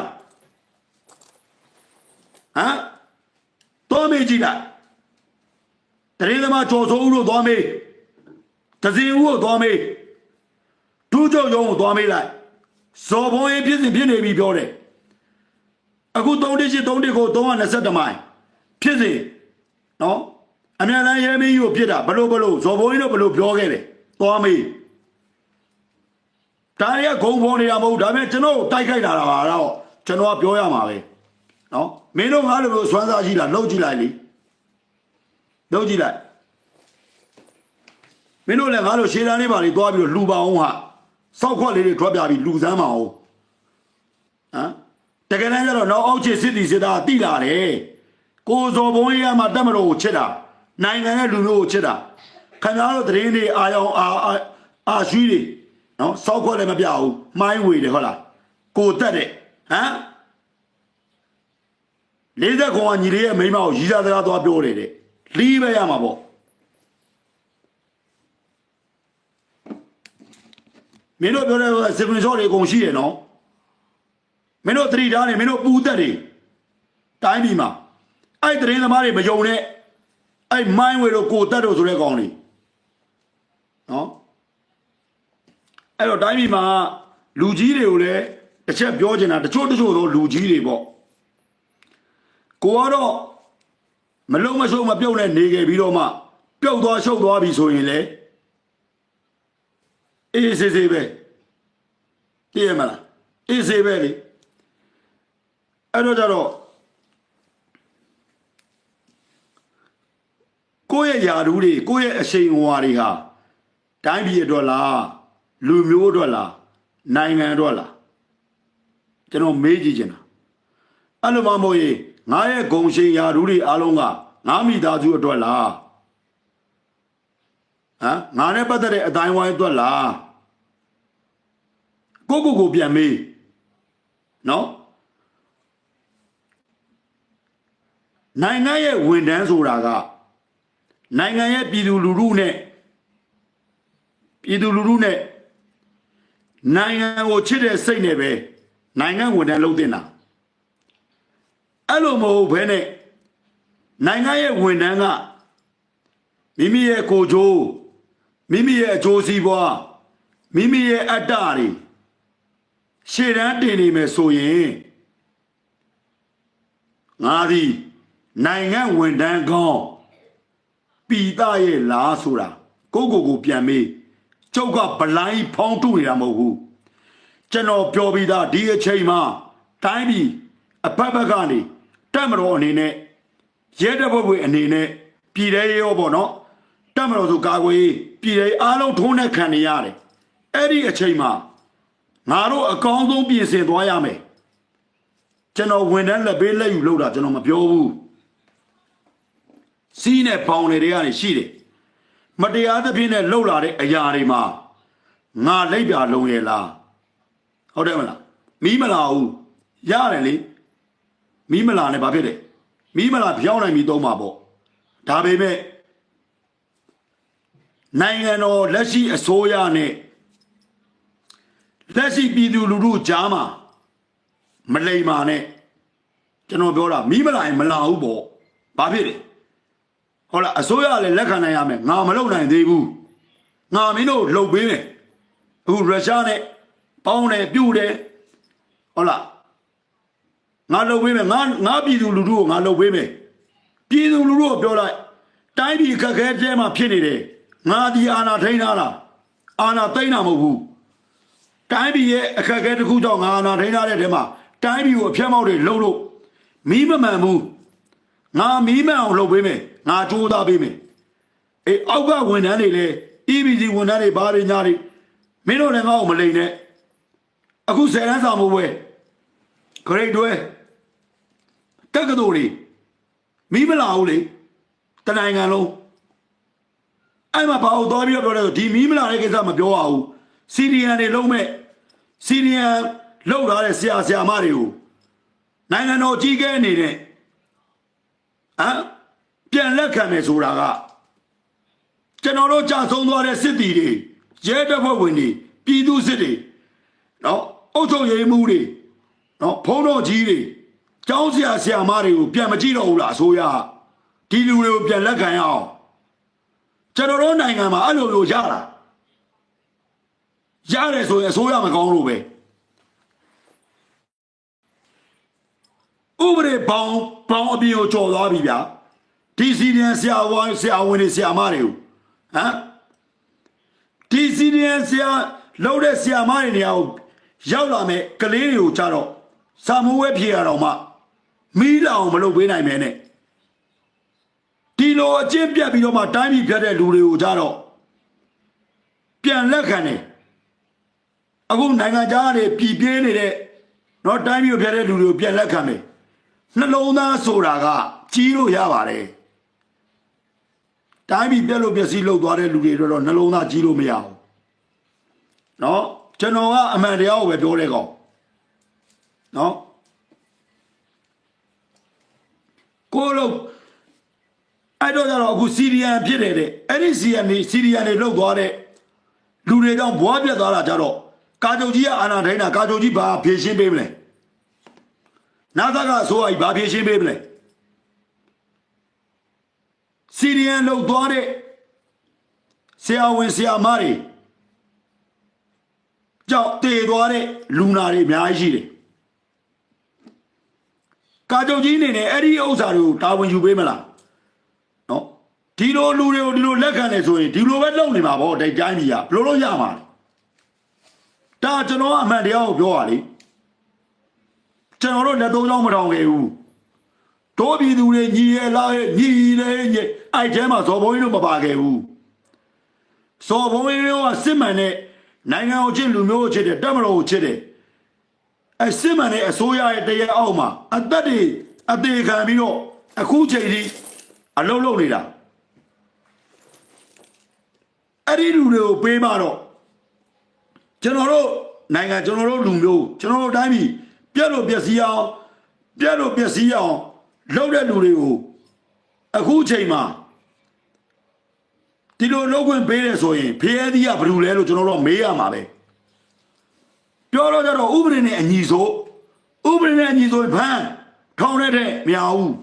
တော်မေးကြည့်လိုက်တရေသမားကြော်စိုးဦးတို့သွားမေးတစင်ဦးကိုသွားမေးဒူးကြောက်ရုံးကိုသွားမေးလိုက်ဇော်ဘုံရေးဖြစ်စဉ်ဖြစ်နေပြီပြောတယ်အခု3တိရှိ3တိကို320မိုင်ဖြစ်စဉ်နော်အမြန်လမ်းရဲမင်းကြီးကိုပြစ်တာဘလို့ဇော်ဘုံကြီးတို့ဘလို့ပြောခဲ့တယ်သွားမေးဒါရီကဂုံဖုံနေတာမဟုတ်ဒါပေမဲ့ကျွန်တော်တိုက်ခိုက်တာတော့ကျွန်တော်ကပြောရမှာပဲနော်မင်းတို့ငါလိုမျိုးစွမ်းစားရှိလားလှုပ်ကြည့်လိုက်လေလှုပ်ကြည့်လိုက်မင်းတို့လည်းငါလိုရှေ့တန်းလေးပါလေသွားပြီးတော့လှူပါအောင်ဟာစောက်ခွက်လေးတွေထွက်ပြပြီးလှူစမ်းပါအောင်တကယ်တမ်းကျတော့နောက်အောက်ချစ်စစ်တီစစ်သားတိလာတယ်ကိုဇော်ဘုံကြီးကမှတက်မတော်ကိုချစ်တာနိုင်ငံရဲ့လူမျိုးကိုချစ်တာခင်ဗျားတို့သတင်းတွေအာယောင်အာရွှီတွေနော်စောက်ခွက်လည်းမပြဘူးမိုင်းဝေတယ်ဟုတ်လားကိုတက်တဲ့40ခွန်ကညီလေးရဲ့မိန်းမကိုရီးစားစကားသွားပြောတယ်တဲ့လီးပဲရမှာပေါ့မင်းတို့ပြောတဲ့စပင်ရှော့တွေအကုန်ရှိရနော်မင်းတို့သတိထားနေမင်းတို့ပူတက်တွေတိုင်းပြည်မှာအဲ့တရင်သမားတွေမယုံနဲ့အဲ့မိုင်းဝေတို့ကိုတက်တို့ဆိုတဲ့ကောင်တွေနော်အဲ့တော့တိုင်းပြည်မှာလူကြီးတွေကိုလည်းတစ်ချက်ပြောချင်တာတချို့သောလူကြီးတွေပေါ့ကိုကတော့မလုံးမရှုံးမပြုတ်နဲ့နေခဲ့ပြီးတော့မှပြုတ်သွားရှုပ်သွားပြီဆိုရင်လေအေးစေးစေးပဲတည်ရမလားအေးစေးပဲလေအဲ့တော့ကြတော့ကိုယ့်ရဲ့ယာတူးတွေကိုယ့်ရဲ့အရှိန်အဝါတွေဟာတိုင်းပြည်အတွက်လားလူမျိုးအတွက်လားနိုင်ငံအတွက်လားကျွန်တော်မေးကြည့်ချင်တာအဲ့လိုမှမဟုတ်ရင်ငါရဲ့ဂုံရှိန်ယာတူးတွေအားလုံးကငါမိသားစုအတွက်လားငါနဲ့ပတ်သက်တဲ့အတိုင်းဝိုင်းအတွက်လားကိုပြန်မေးနော်နိုင်ငံရဲ့ဝန်ထမ်းဆိုတာကနိုင်ငံရဲ့ပြည်သူလူထုနဲ့နိုင်ငံကိုချစ်တဲ့စိတ်နဲ့ပဲနိုင်ငံဝန်ထမ်းလုပ်တင်တာအဲ့လိုမဟုတ်ဘဲနဲ့နိုင်ငံရဲ့ဝန်ထမ်းကမိမိရဲ့ကိုယ်ကျိုးမိမိရဲ့အကျိုးစီးပွားမိမိရဲ့အတ္တတွေရှေ့တန်းတင်နေမယ်ဆိုရင်ငါသည်နိုင်ငံဝန်ထမ်းကောင်းပြည်သားရဲ့လားဆိုတာကိုပြန်မေးကျုပ်ကဗလိုင်းဖောင်းတူနေတာမဟုတ်ဘူးကျွန်တော်ပြောပြီးသားဒီအချိန်မှာတိုင်းပြည်အဖက်ဖက်ကနေတက်မတော်အနေနဲ့ရဲတပ်ဖွဲ့ဝင်အနေနဲ့ပြည်ထဲရောပေါ့နော်တ တက်မလို့ဆိုကာကွယ်ပြည်တွေအားလုံးထုံးနဲ့ခံနေရတယ်အဲ့ဒီအချိန်မှာငါတို့အကောင်းဆုံးပြင်ဆင်သွားရမယ်ကျွန်တော်ဝန်ထမ်းလက်ပေးလက်ယူလို့တာကျွန်တော်မပြောဘူးစီးနဲ့ပေါင်တွေကနေရှိတယ်မတရားသဖြင့်နဲ့လှုပ်လာတဲ့အရာတွေမှာငါလက်ပြလုံးရဲ့လားဟုတ်တယ်မလားမီးမလာဘူးရတယ်လေမီးမလာနဲ့ဘာဖြစ်လဲမီးမလာဖြောင်းနိုင်ပြီးသုံးပါပေါ့ဒါပေမဲ့နိုင်ငံတော်လက်ရှိအစိုးရနဲ့လက်ရှိပြည်သူလူထုကြားမှာမလိမ္မာနဲ့ကျွန်တော်ပြောတာမီးမလာရင်မလာဘူးပေါ့ဘာဖြစ်လဲဟုတ်လားအစိုးရလည်းလက်ခံနိုင်ရမယ်ငါမလုပ်နိုင်သေးဘူးငါမင်းတို့လှုပ်ပေးမယ်အခုရုရှားနဲ့ပေါင်းတယ်ပြုတ်တယ်ဟုတ်လားငါလှုပ်ပေးမယ်ငါပြည်သူလူထုကိုငါလှုပ်ပေးမယ်ပြည်သူလူထုကိုပြောလိုက်တိုင်းပြည်ခက်ခဲတဲမှာဖြစ်နေတယ်ငါဒီအာဏာထိန်းထားတာအာဏာသိမ်းတာမဟုတ်ဘူးတိုင်းပြည်ရဲ့အခက်အခဲတစ်ခုကြောင့်ငါအာဏာထိန်းထားတဲ့တဲမှာတိုင်းပြည်ကိုအဖျက်မောက်တွေလှုပ်လို့မီးမမှန်ဘူးငါမီးမှန်အောင်လှုပ်ပေးမယ်ငါကြိုးစားပေးမယ်အေးအောက်ကဝန်ထမ်းတွေလည်း EBC ဝန်ထမ်းတွေဘာတွေညာတွေမင်းတို့လည်းငါ့ကိုမလိမ်နဲ့အခု10တန်းစာမိုးပွဲ grade 12တက္ကသိုလ်တွေမီးမလာဘူးလေတနိုင်ငံလုံးအဲ့မှာဘာလို့သွားပြီးတော့ပြောလဲဆိုဒီမီးမလာတဲ့ကိစ္စမပြောရဘူးစီရီယန်တွေလုံးမဲ့စီရီယန်လောက်ထားတဲ့ဆရာမတွေကိုနိုင်ငံတော်ကြီးကဲနေတဲ့ပြန်လက်ခံမယ်ဆိုတာကကျွန်တော်တို့ကြာဆုံးသွားတဲ့စစ်တီတွေရဲတပ်ဖွဲ့ဝင်တွေပြည်သူစစ်တွေနော်အုပ်ချုပ်ရေးမှုတွေနော်ဖုံးတော်ကြီးတွေကျောင်းဆရာမတွေကိုပြန်မကြည့်တော့ဘူးလားအစိုးရဒီလူတွေကိုပြန်လက်ခံရအောင်ကျွန်တော်တို့နိုင်ငံမှာအဲ့လိုလိုရတာရတယ်ဆိုရင်အစိုးရမကောင်းလို့ပဲဥပဒေပေါင်းအပြင်ကိုကြော်သွားပြီဗျာဒီစီဒီယန်ဆရာဝန်တွေဆရာမတွေကိုဒီစီဒီယန်ဆရာလောက်တဲ့ဆရာမတွေနေရာကိုရောက်လာမဲ့ကလေးတွေကိုကြတော့စာမိုးဝဲဖြေရတော့မှမီးလောင်မလုပ်ပေးနိုင်မဲနဲ့ဒီလိုအကျင့်ပြတ်ပြီးတော့မှတိုင်းပြည်ဖြတ်တဲ့လူတွေကိုကြတော့ပြန်လက်ခံတယ်အခုနိုင်ငံခြားကနေပြည်ပြင်းနေတဲ့တော့တိုင်းပြည်ဖြတ်တဲ့လူတွေကိုပြန်လက်ခံမယ်နှလုံးသားဆိုတာကကြီးလို့ရပါတယ်တိုင်းပြည်ပြက်လို့ပျက်စီးလုပ်သွားတဲ့လူတွေတော့နှလုံးသားကြီးလို့မရဘူးเนาะကျွန်တော်ကအမှန်တရားကိုပဲပြောတဲ့ကောင်เนาะကိုလို့အဲ့တော့ကျတော့အခုစီရီယန်ဖြစ်တယ်တဲ့အဲ့ဒီစီရီယန်တွေလှုပ်သွားတဲ့လူတွေကြောင့်ဘွားပြတ်သွားတာကြတော့ကာချုပ်ကြီးကအာဏာထိန်းတာကာချုပ်ကြီးဘာဖြေရှင်းပေးမလဲနာသကအစိုးရကြီးဘာဖြေရှင်းပေးမလဲစီရီယန်လှုပ်သွားတဲ့ဆရာဝန်ဆရာမတွေကြောင့်တည်သွားတဲ့လူနာတွေအများကြီးရှိတယ်ကာချုပ်ကြီးအနေနဲ့အဲ့ဒီဥစ္စာတွေကိုတာဝန်ယူပေးမလားနော်ဒီလိုလူတွေကိုဒီလိုလက်ခံနေဆိုရင်ဒီလိုပဲလုပ်နေမှာပေါ့တိုင်းတိုင်းကြီးကဘယ်လိုလုပ်ရမှာလဲဒါကျွန်တော်အမှန်တရားကိုပြောရလေကျွန်တော်တို့လက်သုံးချောင်းမထောင်ခဲ့ဘူးတို့ပြည်သူတွေညီရလားညီတယ်အဲ့ထဲမှာဇော်ဘုံကြီးတို့မပါခဲ့ဘူးဇော်ဘုံကြီးတို့ကစစ်မှန်တဲ့နိုင်ငံကိုချစ်လူမျိုးကိုချစ်တယ်တပ်မတော်ကိုချစ်တယ်အဲ့စစ်မှန်တဲ့အစိုးရရဲ့တရားအောက်မှာအသက်တွေအသေးခံပြီးတော့အခုချိန်ထိအလုံးလုံးနေတာအဲ့ဒီလူတွေကိုပေးမှတော့ကျွန်တော်တို့နိုင်ငံကျွန်တော်တို့လူမျိုးကျွန်တော်တို့တိုင်းပြည်ပြက်လို့ပျက်စီးအောင်လုပ်တဲ့လူတွေကိုအခုချိန်မှာဒီလိုလုပ်ခွင့်ပေးတယ်ဆိုရင်ဖျဲသီးကဘယ်လိုလဲလို့ကျွန်တော်တို့မေးရမှာပဲပြောတော့ကြတော့ဥပဒေနဲ့အညီဆိုဖမ်းထောင်တဲ့မရဘူး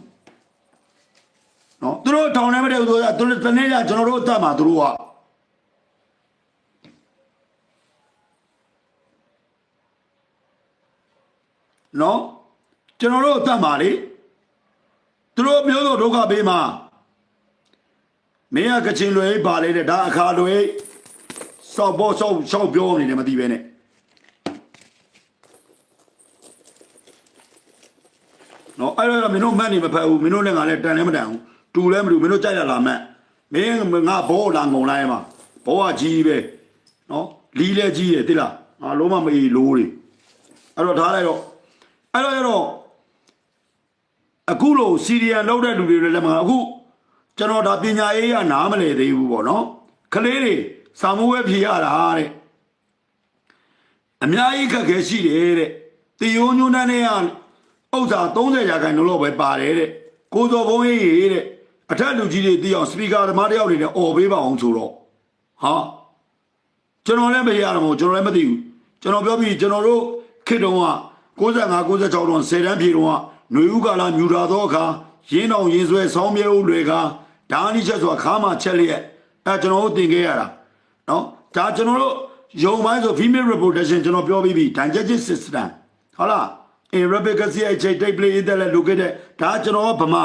နော်သူတို့ထောင်နေမတဲ့ဆိုတော့သူတို့တနေ့ကကျွန်တော်တို့အသက်မှာသူတို့ကနော်ကျွန်တော်တို့အသက်မှာလေသူတို့မျိုးစုံဒုက္ခပေးမှာမင်းကချင်လွယ်ပါလေတဲ့ဒါအခါလွယ်စောက်ပေါ်စောက်ပြောနေတယ်မသိပဲနဲ့နော်အဲ့တော့မင်းတို့မှတ်နေမဖက်ဘူးမင်းတို့လည်းငါလည်းတန်လည်းမတန်ဘူးတူလည်းမတူမင်းတို့ကြိုက်ရလားမှတ် မင်းငါဘောလာငုံလိုက်မှာဘောကကြီးပဲနော်လီလဲကြီးတယ်တိလားငါလုံးမမအေးလို့တွေအဲ့တော့ထားလိုက်တော့အခုလို့စီရီယန်လောက်တဲ့လူတွေလည်းမအခုကျွန်တော်ဒါပညာရေးရနားမလဲသေးဘူးပေါ့နော်ကလေးတွေစာမိုးဝဲဖြေရတာတဲ့အများကြီးခက်ခဲရှိတယ်တဲ့တီယိုးညွန်းတန်းနဲ့ကဥစ္စာ30ရာခိုင်နှုန်းလောက်ပဲပါတယ်တဲ့ကိုစော်ဘုံရေးတဲ့အထက်လူကြီးတွေတီးအောင်စပီကာသမားတယောက်တွေနဲ့អော်ပေးပါအောင်ဆိုတော့ဟာကျွန်တော်လည်းမရတော့ဘူးကျွန်တော်လည်းမသိဘူးကျွန်တော်ပြောပြီးကျွန်တော်တို့ခေတ်တုန်းက65 96တုန်း10တန်းပြေတုန်းကຫນွေဥကာလာမြူတာတော့အခါရင်းအောင်ရင်ဆွဲဆောင်းမြဲဦးတွေကဓာနီချက်ဆိုတာခါမှချက်လျက်အဲကျွန်တော်တို့တင်ခဲ့ရတာနော်ဒါကျွန်တော်တို့ယုံပိုင်းဆို female reproduction ကျွန်တော်ပြောပြီးပြီ digestive system ဟုတ်လား in replicacy အချိန် take place တဲ့လည်းလုပ်ခဲ့တဲ့ဒါကျွန်တော်ဗမာ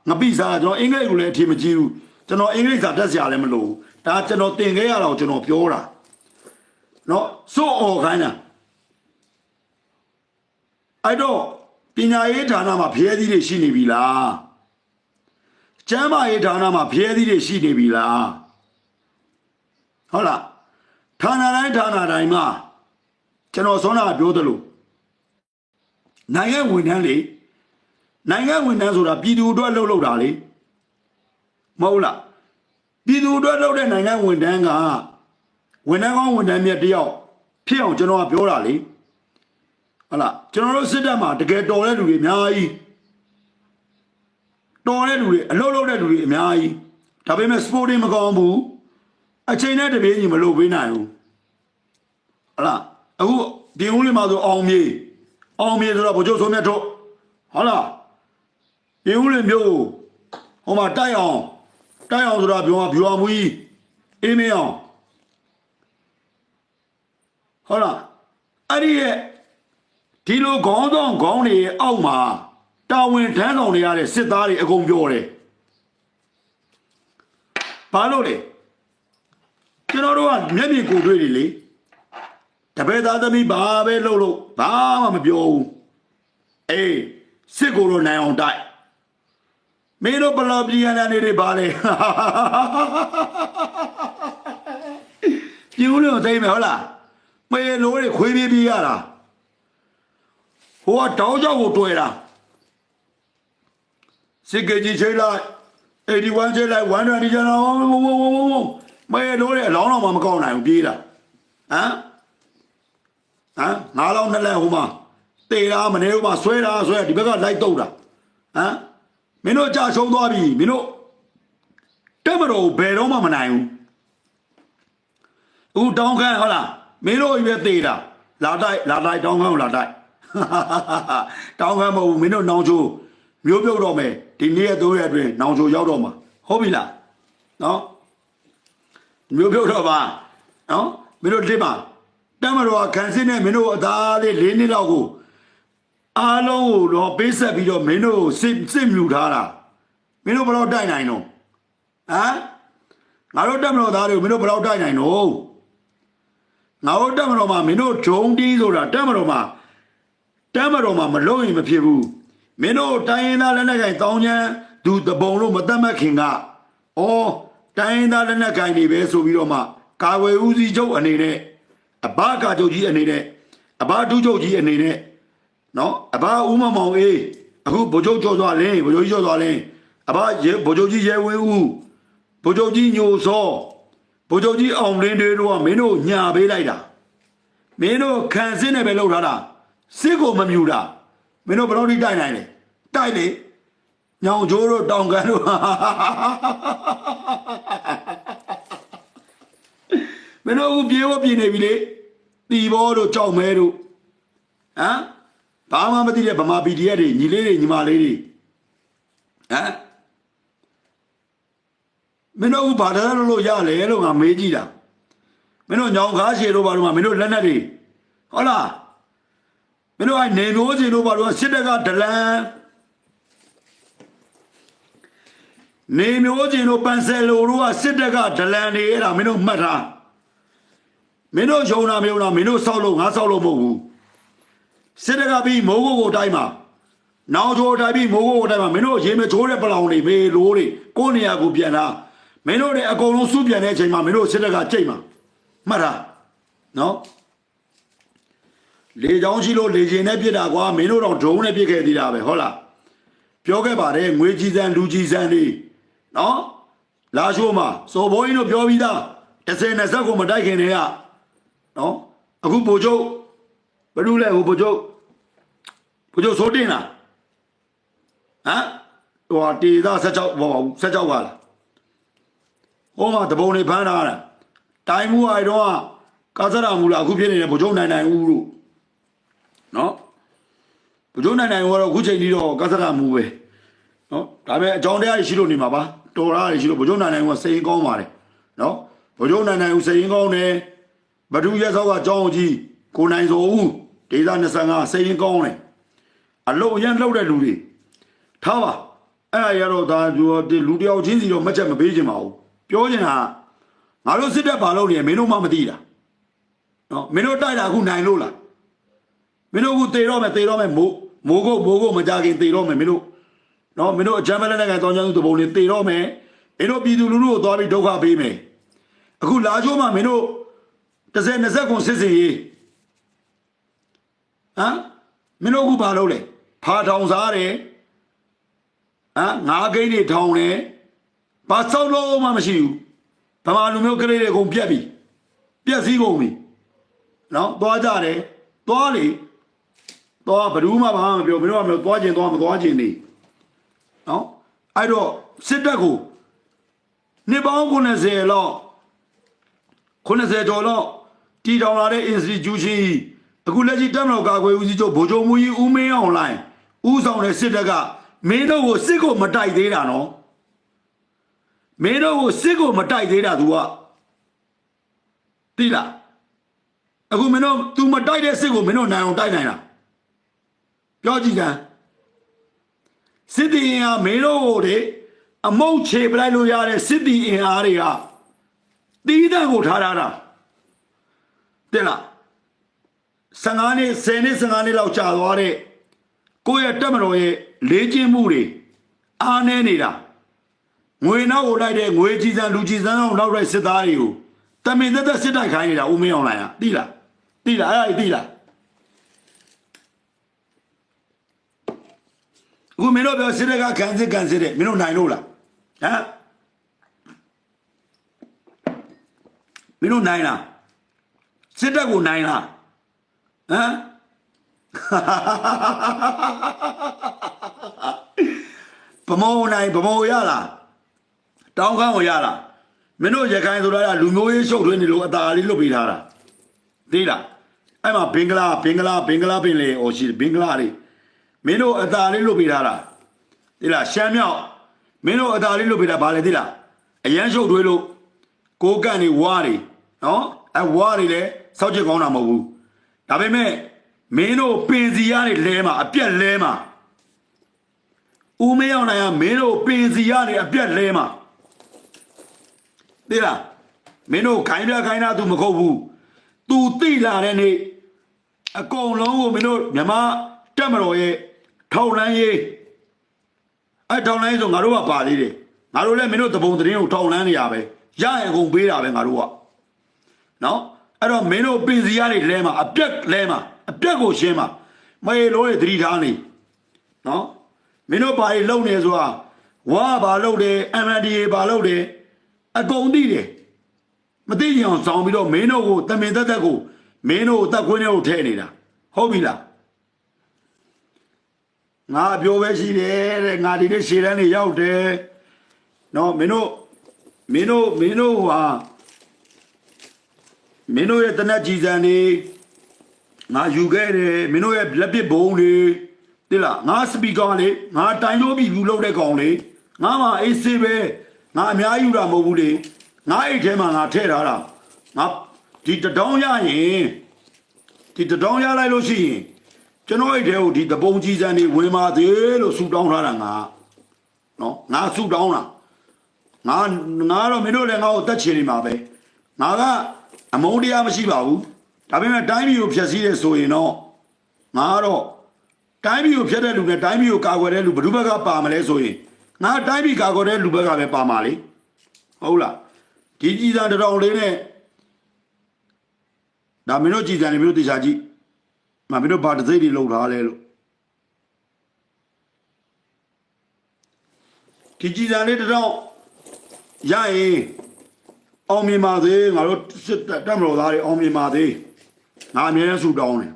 ငပိစားကျွန်တော်အင်္ဂလိပ်ကိုလည်းအထင်မကြီးဘူးကျွန်တော်အင်္ဂလိပ်စာတက်စရာလည်းမလိုဘူးဒါကျွန်တော်တင်ခဲ့ရတာကိုကျွန်တော်ပြောတာနော်စိုးအော်ခိုင်းတာအဲ့တော့ပညာရေးဌာနမှာဖျဲသီးတွေရှိနေပြီလားကျမ်းမာရေးဌာနမှာဖျဲသီးတွေရှိနေပြီလားဟုတ်လားဌာနတိုင်းမှာကျွန်တော်စောနာပြောသလိုနိုင်ငံဝန်ထမ်းဆိုတာပြည်သူအတွက်လှုပ်တာလေမဟုတ်လားပြည်သူအတွက်လှုပ်တဲ့နိုင်ငံဝန်ထမ်းကဝန်ထမ်းကောင်းဝန်ထမ်းမြတ်တယောက်ဖြစ်အောင်ကျွန်တော်ကပြောတာလေဟုတ်လားကျွန်တော်တို့စစ်တပ်မှာတကယ်တော်တဲ့လူတွေအများကြီးတော်တဲ့လူတွေအလုပ်လုပ်တဲ့လူတွေအများကြီးဒါပေမဲ့ sporting မကောင်းဘူးအချိန်နဲ့တပြေးညီမလုပ်ပေးနိုင်ဘူးဟုတ်လားအခုဒီဦးလေးမှာဆိုအောင်မြေဆိုတော့ဗိုလ်ချုပ်ဆိုမြတ်ထုတ်ဟုတ်လားဒီဦးလေးမျိုးဟိုမှာတိုက်အောင်ဆိုတာပြောမှာဗျူဟာမူကြီးအေးမင်းအောင်ဟုတ်လားအဲ့ဒီရဲ့ဒီလိုခေါင်းဆောင်ခေါင်းတွေအောက်မှာတာဝန်ထမ်းဆောင်နေရတဲ့စစ်သားတွေအကုန်ပြောတယ်ဘာလို့လဲကျွန်တော်တို့ကမျက်မြင်ကိုယ်တွေ့နေလေတပည့်သားသမီးဘာပဲလုပ်လို့ဘာမှမပြောဘူးအေးစစ်ကိုတော့နိုင်အောင်တိုက်မင်းတို့ဘလော့ပြည်ရန်နေတွေပါလေပြူးလို့သိမယ်ဟုတ်လားမေလိုတွေခွေးပြေးရတာဟိုကတောင်းကြောက်ကိုတွေ့တာစစ်ကေကြီးချိန်လိုက်81ချိန်လိုက်120ကျန်တော့မေလိုတွေအလောင်းတော်မှမကောက်နိုင်ဘူးပြေးတာဟမ်ငါးလောင်းနှစ်လက်ဟိုမှာတေတာမနေဟိုမှာဆွဲတာဒီဘက်ကလိုက်တုတ်တာဟမ်မင်းတို့ကြာရှုံးသွားပြီမင်းတို့တက်မတော်ဘယ်တော့မှမနိုင်ဘူးအခုတောင်းခမ်းဟုတ်လားမင်းတို့ပဲတေတာလာတိုက်တောင်းခမ်းကိုလာတိုက်တောင်းခမ်းမဟုတ်ဘူးမင်းတို့နောင်ချိုမျိုးပြုတ်တော့မယ်ဒီနေ့ရက်3ရက်အတွင်းနောင်ချိုရောက်တော့မှာဟုတ်ပြီလားနော်မျိုးပြုတ်တော့ပါနော်မင်းတို့တစ်ပါတမတော်ခံစစ်နဲ့မင်းတို့အသားလေး4နှစ်လောက်ကိုအားလုံးကိုတော့ပေးဆက်ပြီးတော့မင်းတို့စစ်မြူထားတာမင်းတို့ဘယ်တော့တိုက်နိုင်တော့ဟမ်ငါတို့တက်မတော်သားတွေကိုမင်းတို့ဘယ်တော့တိုက်နိုင်တော့ငါတို့တက်မတော်မှာမင်းတို့ဂျုံတီးဆိုတာတက်မတော်မှာမလုံးရင်မဖြစ်ဘူးမင်းတို့တိုင်းရင်းသားလက်နက်ကိုင်တောင်းချမ်းသူတပုံလို့မတတ်မှတ်ခင်ကတိုင်းရင်းသားလက်နက်ကိုင်တွေပဲဆိုပြီးတော့မှကာဝယ်ဦးစီးချုပ်အနေနဲ့အဘကာချုပ်ကြီးအနေနဲ့အဘဒုချုပ်ကြီးအနေနဲ့နော်အဘဦးမမောင်အေးအခုဗိုလ်ချုပ်ကျော်သွားလင်းဗိုလ်ချုပ်ကြီးကျော်သွားလင်းအဘဗိုလ်ချုပ်ကြီးရဲဝင်းဦးဗိုလ်ချုပ်ကြီးညိုစောဗိုလ်ချုပ်ကြီးအောင်လင်းတွေတို့ကမင်းတို့ညာပေးလိုက်တာမင်းတို့ခံစစ်နဲ့ပဲလှုပ်ထားတာစစ်ကိုမမြူတာမင်းတို့ဘယ်တော့ထိတိုက်နိုင်လဲတိုက်လေညောင်ကျိုးတို့တောင်ကန်တို့မင်းတို့အခုပြေဖို့ပြင်နေပြီလေတီဘောတို့ကြောက်မဲတို့ဟမ်ဘာမှမသိတဲ့ဗမာ PDF တွေညီလေးတွေညီမလေးတွေဟမ်မင်းတို့ဘာသာလို့ရလဲလို့ငါမေးကြည့်တာမင်းတို့ညောင်ကားရှည်တို့ဘာလို့မင်းတို့လက်နက်တွေဟုတ်လားမင်းတို့နေမျိုးစီတို့ဘာလို့စစ်တပ်ကဒလန်နေမျိုးစီတို့ပန်ဆယ်လိုတို့ကစစ်တပ်ကဒလန်တွေအဲ့ဒါမင်းတို့မှတ်ထားမင်းတို့ယုံတာမယုံတာမင်းတို့ဆောက်လို့ငါဆောက်လို့မဟုတ်ဘူးစစ်တပ်ကပြီးမိုးကိုတိုင်းမှာနောင်ချိုတိုင်းပြီးမိုးကိုတိုင်းမှာမင်းတို့ရေမချိုးတဲ့ပလောင်တွေမေလိုတွေကိုနေရာကိုပြန်လာ မင်းတို့လည်းအကုန်လုံးစုပြန်တဲ့အချိန်မှာမင်းတို့စစ်တပ်ကကြိတ်မှာမှတ်တာနော်လေချောင်းရှိလို့လေချင်နဲ့ပြစ်တာကွာမင်းတို့တော့ဒုံးနဲ့ပြစ်ခဲ့သေးတာပဲဟုတ်လားပြောခဲ့ပါတယ်ငွေကြီးစံလူကြီးစံတွေနော်လာရှိုးမှာစော်ဘိုးကြီးတို့ပြောပြီးသား30 20ကိုမတိုက်ခင်တည်းကနော်အခုပို့ချုပ်ဘယ်လိုလဲဟိုပို့ချုပ်စိုးတင်လားဟမ်ဟိုတေသာ16ဘော16ပါလားဟိုမှာတပုံနေဖမ်းထားတာတိုင်းမှုအိုင်တော့ကာစရာမူလာအခုဖြစ်နေတဲ့ပို့ချုပ်နိုင်ဦးလို့နော်ပို့ချုပ်နိုင်ဦးကတော့အခုချိန်ကြီးတော့ကာစရာမူပဲနော်ဒါပေမဲ့အကြောင်းတရားရှိလို့နေမှာပါတော်ရရှိလို့ပို့ချုပ်နိုင်ဦးကစိတ်ကောင်းပါတယ်နော်ပို့ချုပ်နိုင်ဦးစိတ်ကောင်းတယ်ဘဒုရဲဆောက်ကအကြောင်းကြီးကိုနိုင်စောဦးဒေသ25စိတ်ကောင်းတယ်အလုံးရန်လှုပ်တဲ့လူတွေထားပါအဲ့ဒါရတော့ဒါလူတယောက်ချင်းစီတော့မချက်မပေးချင်ပါဘူးပြောချင်တာငါတို့စစ်တပ်ဘာလုပ်နေလဲမင်းတို့မှမသိတာနော်မင်းတို့တိုက်တာအခုနိုင်လို့လားမင်းတို့အခုတေတော့မယ်မိုးကုတ်မကြခင်တေတော့မယ်မင်းတို့နော်မင်းတို့အချမ်းမလက်နဲ့ကန်တောင်းချမ်းသူတပုံလေးတေတော့မယ်မင်းတို့ပြည်သူလူထုကိုသွားပြီးဒုက္ခပေးမယ်အခုလာချိုးမှမင်းတို့30 20ကုန်စစ်စင်ရေးမင်းတို့အခုဘာလုပ်လဲဖာထောင်စားတယ်ငါးကိန်းတွေထောင်တယ်ဘာစောက်လို့မှမရှိဘူးဗမာလူမျိုးကလေးတွေအကုန်ပြက်ပြီပြက်စည်းကုန်ပြီနော်သွားကြတယ်သွားလေသွားဘယ်သူမှဘာမှမပြောမင်းတို့ကသွားကျင်သွားမသွားကျင်နေနော်အဲ့တော့စစ်တပ်ကိုနှစ်ပေါင်း90လောက်90ကျော်လောက်တည်ထောင်လာတဲ့ institution ကြီးအခုလက်ရှိတပ်မတော်ကာကွယ်ဦးစီးချုပ်ဗိုလ်ချုပ်မူကြီးဦးမင်းအောင်လှိုင်ဦးဆောင်တဲ့စစ်တပ်ကမင်းတို့ကိုစစ်ကိုမတိုက်သေးတာနော်မင်းတို့ကိုစစ်ကိုမတိုက်သေးတာ तू ကသိလားအခုမင်းတို့ तू မတိုက်တဲ့စစ်ကိုမင်းတို့နိုင်အောင်တိုက်နိုင်လားပြောကြည့်ကန်စစ်တီအင်အားမင်းတို့ကိုလေအမုတ်ချေပလိုက်လို့ရတဲ့စစ်တီအင်အားတွေကတီးတန့်ကိုထားတာတဲ့လား15နှစ်10နှစ်15နှစ်လောက်ကြာသွားတဲ့ကိုယ့်ရဲ့တက်မတော်ရဲ့လေးကျင်းမှုတွေအားနည်းနေတာငွေနောက်ကိုလိုက်တဲ့ငွေကြီးစံလူကြီးစံအောင်နောက်လိုက်စစ်သားတွေကိုတမင်သက်စစ်တိုက်ခိုင်းနေတာဦးမင်းအောင်လှိုင်ကသိလားအဲ့ဒါသိလားအခုမင်းတို့ပြောစစ်တပ်ကခံစစ်တဲ့မင်းတို့နိုင်လို့လားမင်းတို့နိုင်လားစစ်တပ်ကိုနိုင်လားဗမောနိုင်ဗမောရလားတောင်းခမ်းကိုရလားမင်းတို့ရခိုင်ဆိုတာကလူမျိုးရေးရှုပ်ထွေးနေလို့အตาလေးလွတ်ပေးထားတာသိလားအဲ့မှာဘင်္ဂလားပင်လေဟိုရှိဘင်္ဂလားလေးမင်းတို့အตาလေးလွတ်ပေးထားတာသိလားရှမ်းမြောက်မင်းတို့အตาလေးလွတ်ပေးတာဘာလဲသိလားအရန်ရှုပ်ထွေးလို့ကိုကန့်နေဝါတွေနော်ဝါတွေလည်းစောက်ချစ်ကောင်းတာမဟုတ်ဘူးဒါပေမဲ့မင်းတို့ပင်စီရတွေလဲမှာအပြက်လဲမှာဦးမင်းအောင်နိုင်ကမင်းတို့ပင်စီရတွေအပြက်လဲမှာသိလားမင်းတို့ခိုင်းတာသူမခုတ်ဘူးသူတိလာတဲ့နေ့အကုန်လုံးကိုမင်းတို့မြန်မာတက်မတော်ရဲ့ထောက်လန်းရေးထောက်လန်းရေးဆိုငါတို့ကပါသေးတယ်ငါတို့လည်းမင်းတို့တပုံသတင်းကိုထောက်လန်းနေရပဲရရင်အကုန်ပေးတာပဲငါတို့ကနော်အဲ့တော့မင်းတို့ပင်စီရတွေလဲမှာအပြက်လဲမှာအပြက်ကိုရှင်းမှာမေလို့ရသတိထားနေနော်မင်းတို့ဘာတွေလုံနေဆိုတာဝါဘာလုံတယ် MNDA ဘာလုံတယ်အကုန်သိတယ်မသိရင်အောင်ဆောင်ပြီးတော့မင်းတို့ကိုတမင်သက်ကိုမင်းတို့တက်ခွင်းတွေကိုထည့်နေတာဟုတ်ပြီလားငါပြောပဲရှိတယ်တဲ့ငါဒီနေ့ရှေ့တန်းနေရောက်တယ်နော်မင်းတို့ဟာမင်းတို့ရဲ့တနက်ကြီးစံနေငါယူခဲ့တယ်မင်းတို့ရဲ့လက်ပစ်ဘုံတွေတိလားငါစပီကာလေငါတိုင်လို့ပြီဘူးလုပ်တဲ့ကောင်လေငါမှအေးစေးပဲငါအများယူတာမဟုတ်ဘူးလေငါအိတ်ထဲမှာငါထည့်ထားတာငါဒီတတောင်းရရင်ဒီတတောင်းရလိုက်လို့ရှိရင်ကျွန်တော်အိတ်ထဲကိုဒီတပုံကြီးစံနေဝင်ပါသေးလို့ဆူတောင်းထားတာငါနော်ငါဆူတောင်းတာငါတော့မင်းတို့လည်းငါ့ကိုတက်ချင်နေမှာပဲငါကအမုန်းတရားမရှိပါဘူးဒါပေမဲ့တိုင်းပြည်ကိုဖျက်ဆီးတယ်ဆိုရင်တော့ငါတော့တိုင်းပြည်ကိုဖျက်တဲ့လူနဲ့တိုင်းပြည်ကိုကာကွယ်တဲ့လူဘယ်သူဘက်ကပါမလဲဆိုရင်ငါတိုင်းပြည်ကာကွယ်တဲ့လူဘက်ကပဲပါမှာလေ ဟုတ်လားဒီကြည်စံတစ်ထောင်လေးနဲ့ဒါမင်းတို့ကြည်စံနေမင်းတို့တေချာကြည့်မင်းတို့ဘာတစ်စိတ်တွေလောက်ထားလဲလို့ဒီကြည်စံလေးတစ်ထောင်ရရင်အောင်မြင်ပါသေးငါတို့တက်မလို့သားတွေအောင်မြင်ပါသေးငါအမြဲတမ်းဆူတောင်းတယ်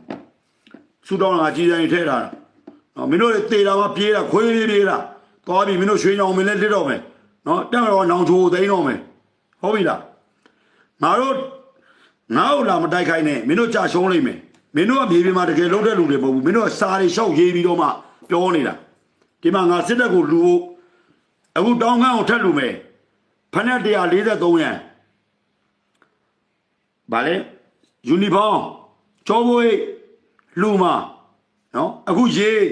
ဆူတောင်းတာကြည်စံနေထဲထားတာမင်းတို့တေတာမှပြေးတာခွေးပြေးတာသွားပြီမင်းတို့ရွှေညောင်မင်းလည်းတစ်တော့မယ်နော်တက်မလို့နောင်ချိုသိမ်းတော့မယ်ဟုတ်ပြီလားငါတို့လာမတိုက်ခိုင်းနဲ့မင်းတို့ကြာရှုံးလိမ့်မယ်မင်းတို့ကမြေပြင်မှာတကယ်လုံးတဲ့လူတွေမဟုတ်ဘူးမင်းတို့ကစာတွေရှောက်ရေးပြီးတော့မှပြောနေတာဒီမှာငါစစ်တပ်ကိုလူဖို့အခုတောင်းခမ်းကိုထက်လူမယ်ဖက်နဲ့143ရန်ဗာလေယူနီဖောင်းချောဘွေးလူမနော်အခုရေး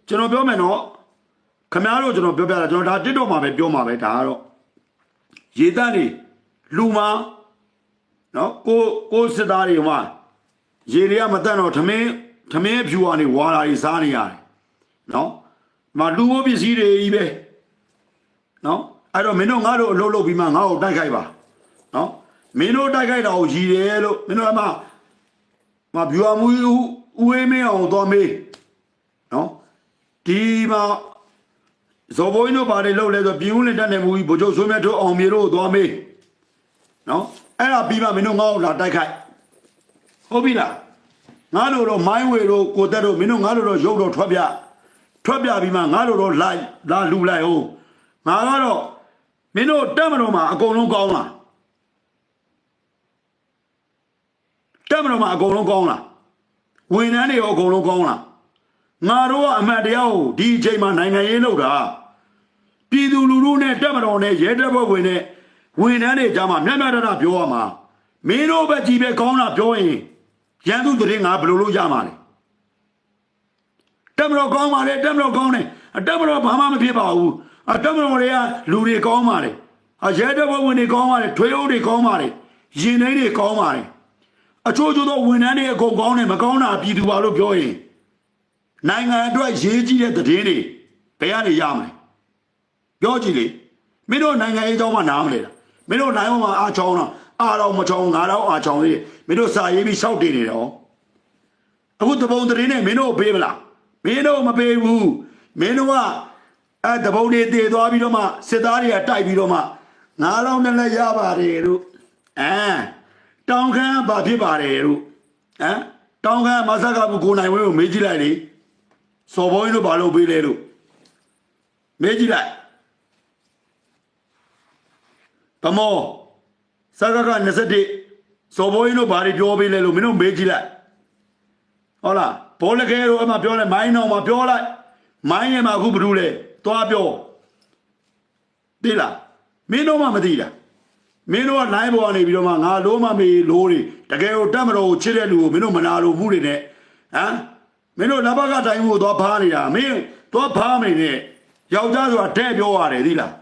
ကျွန်တော်ပြောမယ်နော်ခမားတို့ကျွန်တော်ပြောပြတာကျွန်တော်ဒါတစ်တော့မှာပဲပြောမှာပဲဒါကတော့ရေတန်းနေလူမနော်ကိုစစ်သားတွေမှာရေတွေကမတန့်တော့ထမင်းဖြူကနေဝါလာတွေစားနေရတယ်နော်မလူဘပစ္စည်းတွေကြီးပဲနော်အဲ့တော့မင်းတို့ငါတို့အလုပ်လုပ်ပြီးမှငါ့ကိုတိုက်ခိုက်ပါနော်မင်းတို့တိုက်ခိုက်တာကိုရည်တယ်လို့မင်းတို့ကမဖြူအမူဦးဝေးမင်းအောင်သွားမေးနော်ဒီမှာဇော်ဘိုးတို့ဘာတွေလုပ်လဲဆိုပြည်ဦးလင်တက်နေမူကြီးဗိုလ်ချုပ်ဆွေးမဲ့တို့အောင်မြေတို့သွားမေးနော်အဲ့ဒါပြီးမှမင်းတို့ငါ့ကိုလာတိုက်ခိုက်ဟုတ်ပြီလားငါတို့တော့မိုင်းဝေတို့ကိုတက်တို့မင်းတို့ငါတို့တော့ရုပ်တော့ထွက်ပြပြီးမှငါတို့တော့လာလူလိုက်ဟုတ်ငါကတော့မင်းတို့တက်မတော်မှာအကုန်လုံးကောင်းလားတက်မတော်မှာအကုန်လုံးကောင်းလားဝန်ထမ်းတွေရောအကုန်လုံးကောင်းလားငါတို့ကအမှတ်တရားကိုဒီအချိန်မှာနိုင်ငံရေးလုပ်တာပြည်သူလူထုနဲ့တက်မတော်နဲ့ရဲတပ်ဖွဲ့ဝင်နဲ့ဝန်ထမ်းတွေကြားမှာမျက်မျက်တရပြောရမှာမင်းတို့ပဲကြည်ပဲကောင်းတာပြောရင်ရန်သူသတင်းငါဘယ်လိုလုပ်ရမှာလဲတက်မတော်ကောင်းပါလေတက်မတော်ကောင်းတယ်တက်မတော်ဘာမှမဖြစ်ပါဘူးတက်မတော်တွေကလူတွေကောင်းပါလေရဲတပ်ဖွဲ့ဝင်တွေကောင်းပါလေထွေးအုပ်တွေကောင်းပါလေရင်နှိမ့်တွေကောင်းပါလေအချို့သောဝန်ထမ်းတွေအကုန်ကောင်းတယ်မကောင်းတာပြည်သူပါလို့ပြောရင်နိုင်ငံအတွက်ရေးကြီးတဲ့သတင်းတွေဘယ်ကနေရမလဲပြောကြည့်လေမင်းတို့နိုင်ငံရေးအကြောင်းမှနားမလဲလားမင်းတို့နိုင်အောင်အားချောင်းတော့အားတော့မချောင်းငါတော့အားချောင်းလေးမင်းတို့စာရေးပြီးရှောက်တင်နေတော့အခုတပုံသတင်းနဲ့မင်းတို့ပေးမလားမင်းတို့မပေးဘူးမင်းတို့ကတပုံတွေတည်သွားပြီးတော့မှစစ်သားတွေကတိုက်ပြီးတော့မှငါလောက်နဲ့လည်းရပါတယ်လို့တောင်းခမ်းဘာဖြစ်ပါတယ်လို့တောင်းခမ်းမဆက်ကဘူးကိုနိုင်ဝဲကိုမေးကြည့်လိုက်လေစော်ဘုံကြီးတို့ဘာလုပ်ပေးလဲလို့မေးကြည့်လိုက်ဗမောစကားက21စော်ဘိုးကြီးတို့ဘာတွေပြောပေးလဲလို့မင်းတို့မေးကြည့်လိုက်ဟုတ်လားဘောလခဲတို့အမှပြောလိုက်မိုင်းအောင်မှပြောလိုက်မိုင်းရဲ့မှာအခုဘယ်လိုလဲသွားပြောသိလားမင်းတို့မှမသိလားမင်းတို့ကလိုင်းပေါ်ကနေပြီးတော့မှငါလို့မမေးလို့တွေတကယ်ကိုတက်မတော်ကိုချစ်တဲ့လူကိုမင်းတို့မနာလို့မှုတွေနဲ့မင်းတို့လက်ဘကတိုင်းကိုသွားဖားနေတာမင်းသွားဖားမိနေယောက်ျားဆိုတာတဲ့ပြောရတယ်သိလား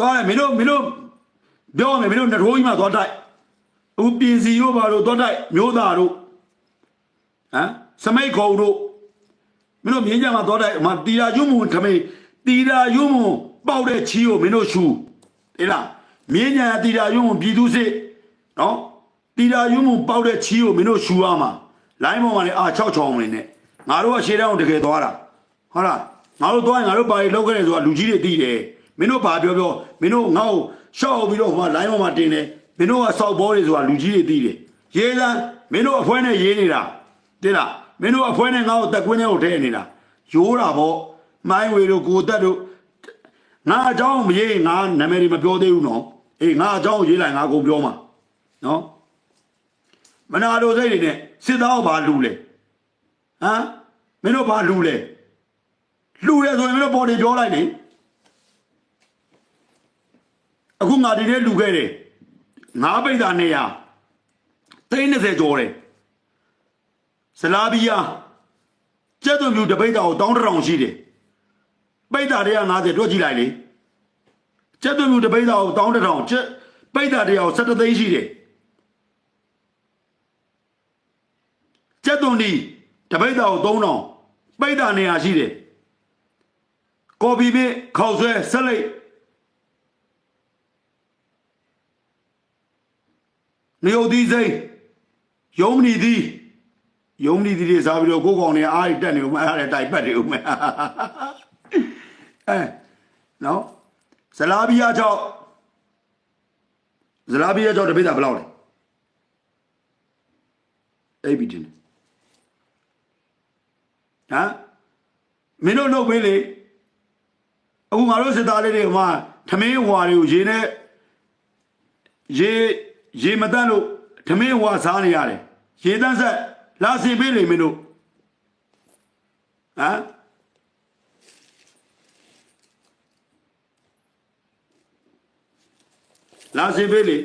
တော့မင်းတို့ပြောမယ်မင်းတို့နှထိုးကြီးမှသွားတိုက်အခုပြင်စီတို့ဘာတို့သွားတိုက်မျိုးသားတို့စမိတ်ခုံတို့မင်းတို့မြင်းကြမှာသွားတိုက်တီရာယုံမုံထမေတီရာယုံမုံပေါက်တဲ့ချီကိုမင်းတို့ရှူဟဲ့လားမြင်းညာတီရာယုံမုံပြည်သူစစ်နော်တီရာယုံမုံပေါက်တဲ့ချီကိုမင်းတို့ရှူရမှာလိုင်းပေါ်မှာလည်း6ချောင်းမင်းနဲ့ငါတို့ကရှေ့တန်းကိုတကယ်သွားတာဟုတ်လားငါတို့သွားရင်ငါတို့ပါရီလောက်ခဲ့တယ်ဆိုတာလူကြီးတွေသိတယ်မင်းတို့ဘာပြောမင်းတို့ငါ့ကိုရှော့ပြီးတော့ဟိုမှာလိုင်းပေါ်မှာတင်တယ်မင်းတို့ကစောက်ဘောတွေဆိုတာလူကြီးတွေသိတယ်ရေးစမ်းမင်းတို့အဖွဲနဲ့ရေးနေတာသိလားမင်းတို့အဖွဲနဲ့ငါ့ကိုတက်ကွင်းထဲကိုထည့်နေတာရိုးတာပေါ့မိုင်းဝေတို့ကိုတက်တို့ငါအကြောင်းမရေးငါနာမည်တွေမပြောသေးဘူးနော်အေးငါအကြောင်းရေးလိုက်ငါကုန်ပြောမှာနော်မနာတို့စိတ်တွေနဲ့စစ်သားဘာလူလဲမင်းတို့ဘာလူလဲလူရဲဆိုရင်မင်းတို့ပေါ်နေပြောလိုက်လေအခုငါဒီနေ့လူခဲ့တယ်ငါးပိတ်တာနေရ30ကျော်တယ်ဇလာဘီယာကျက်သွန်ပြူတပိတ်တာကို1000ရှိတယ်ပိတ်တာ150တွက်ကြည့်လိုက်လေကျက်သွန်ပြူတပိတ်တာကို1000ကျက်ပိတ်တာ117သိန်းရှိတယ်ကျက်သွန်ဒီတပိတ်တာကို3000ပိတ်တာနေရရှိတယ် ကော်ပီမေခေါက်ဆွဲဆက်လိုက်နေုပ်သီးစိမ့်ယုံမနီသီးတွေစားပြီးတော့ကိုကောင်တွေအားတက်နေဦးမအားတဲ့တိုက်ပတ်တွေဦးမနော်ဇလာဘီယာကြောင့်တပိတ်တာဘယ်လောက်လဲအဲ့ဒီတင်ဟမ်မင်းတို့လုပ်ပေးလေအခုငါတို့စစ်သားလေးတွေကမှထမင်းဟွာတွေကိုရေမတန့်လို့ထမင်းဟွာစားနေရတယ်ရေတန့်ဆက်လာစင်ပေးလေမင်းတို့ဟမ်လာစင်ပေးလေ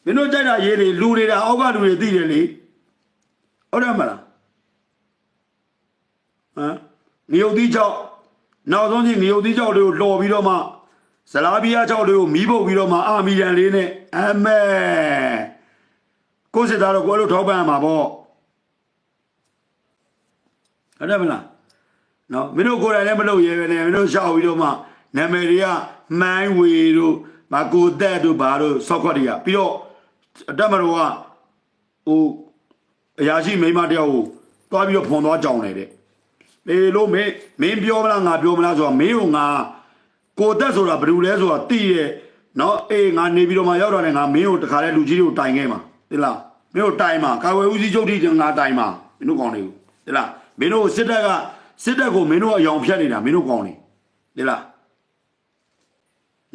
မင်းတို့ကြိုက်တာရေးလေလူတွေကအောက်ကလူတွေသိတယ်လေဟုတ်တယ်မလားဟမ်ငရုတ်သီးကြောက်နောက်ဆုံးချင်းငရုတ်သီးကြောက်တွေကိုလှော်ပြီးတော့မှဇလာဘီယာကြောက်တွေကိုမီးပုတ်ပြီးတော့မှအာမီရန်လေးနဲ့အမဲကိုစစ်သားတော့ကိုယ်လို့ထောက်ပံ့မှာပေါ့ဟုတ်တယ်မလားနော်မင်းတို့ကိုယ်တိုင်လည်းမလုပ်ရဲပဲနဲ့မင်းတို့ရှောက်ပြီးတော့မှနာမည်တွေကမိုင်းဝေတို့မကိုတက်တို့ဘာတို့ဆော့ခွက်တွေကပြီးတော့အတက်မတော်ကဟိုအရာရှိမိန်းမတယောက်ကိုတွားပြီးတော့ဖွန်သွားကြောင်နေတဲ့လေလို့မင်းပြောမလားငါပြောမလားဆိုတော့မင်းကငါကိုတက်ဆိုတာဘယ်လိုလဲဆိုတာသိရဲ့နော်အေးငါနေပြီးတော့မှရောက်တော့လည်းငါမင်းကိုတခါလဲလူကြီးတွေကိုတိုင်ခဲ့မှာသိလားမင်းတို့တိုင်မှာကာဝယ်ဦးစီးချုပ်တိငါတိုင်မှာမင်းတို့ကောင်းနေဘူးသိလားမင်းတို့စစ်တပ်ကိုမင်းတို့အယောင်ဖြတ်နေတာမင်းတို့ကောင်းနေသိလား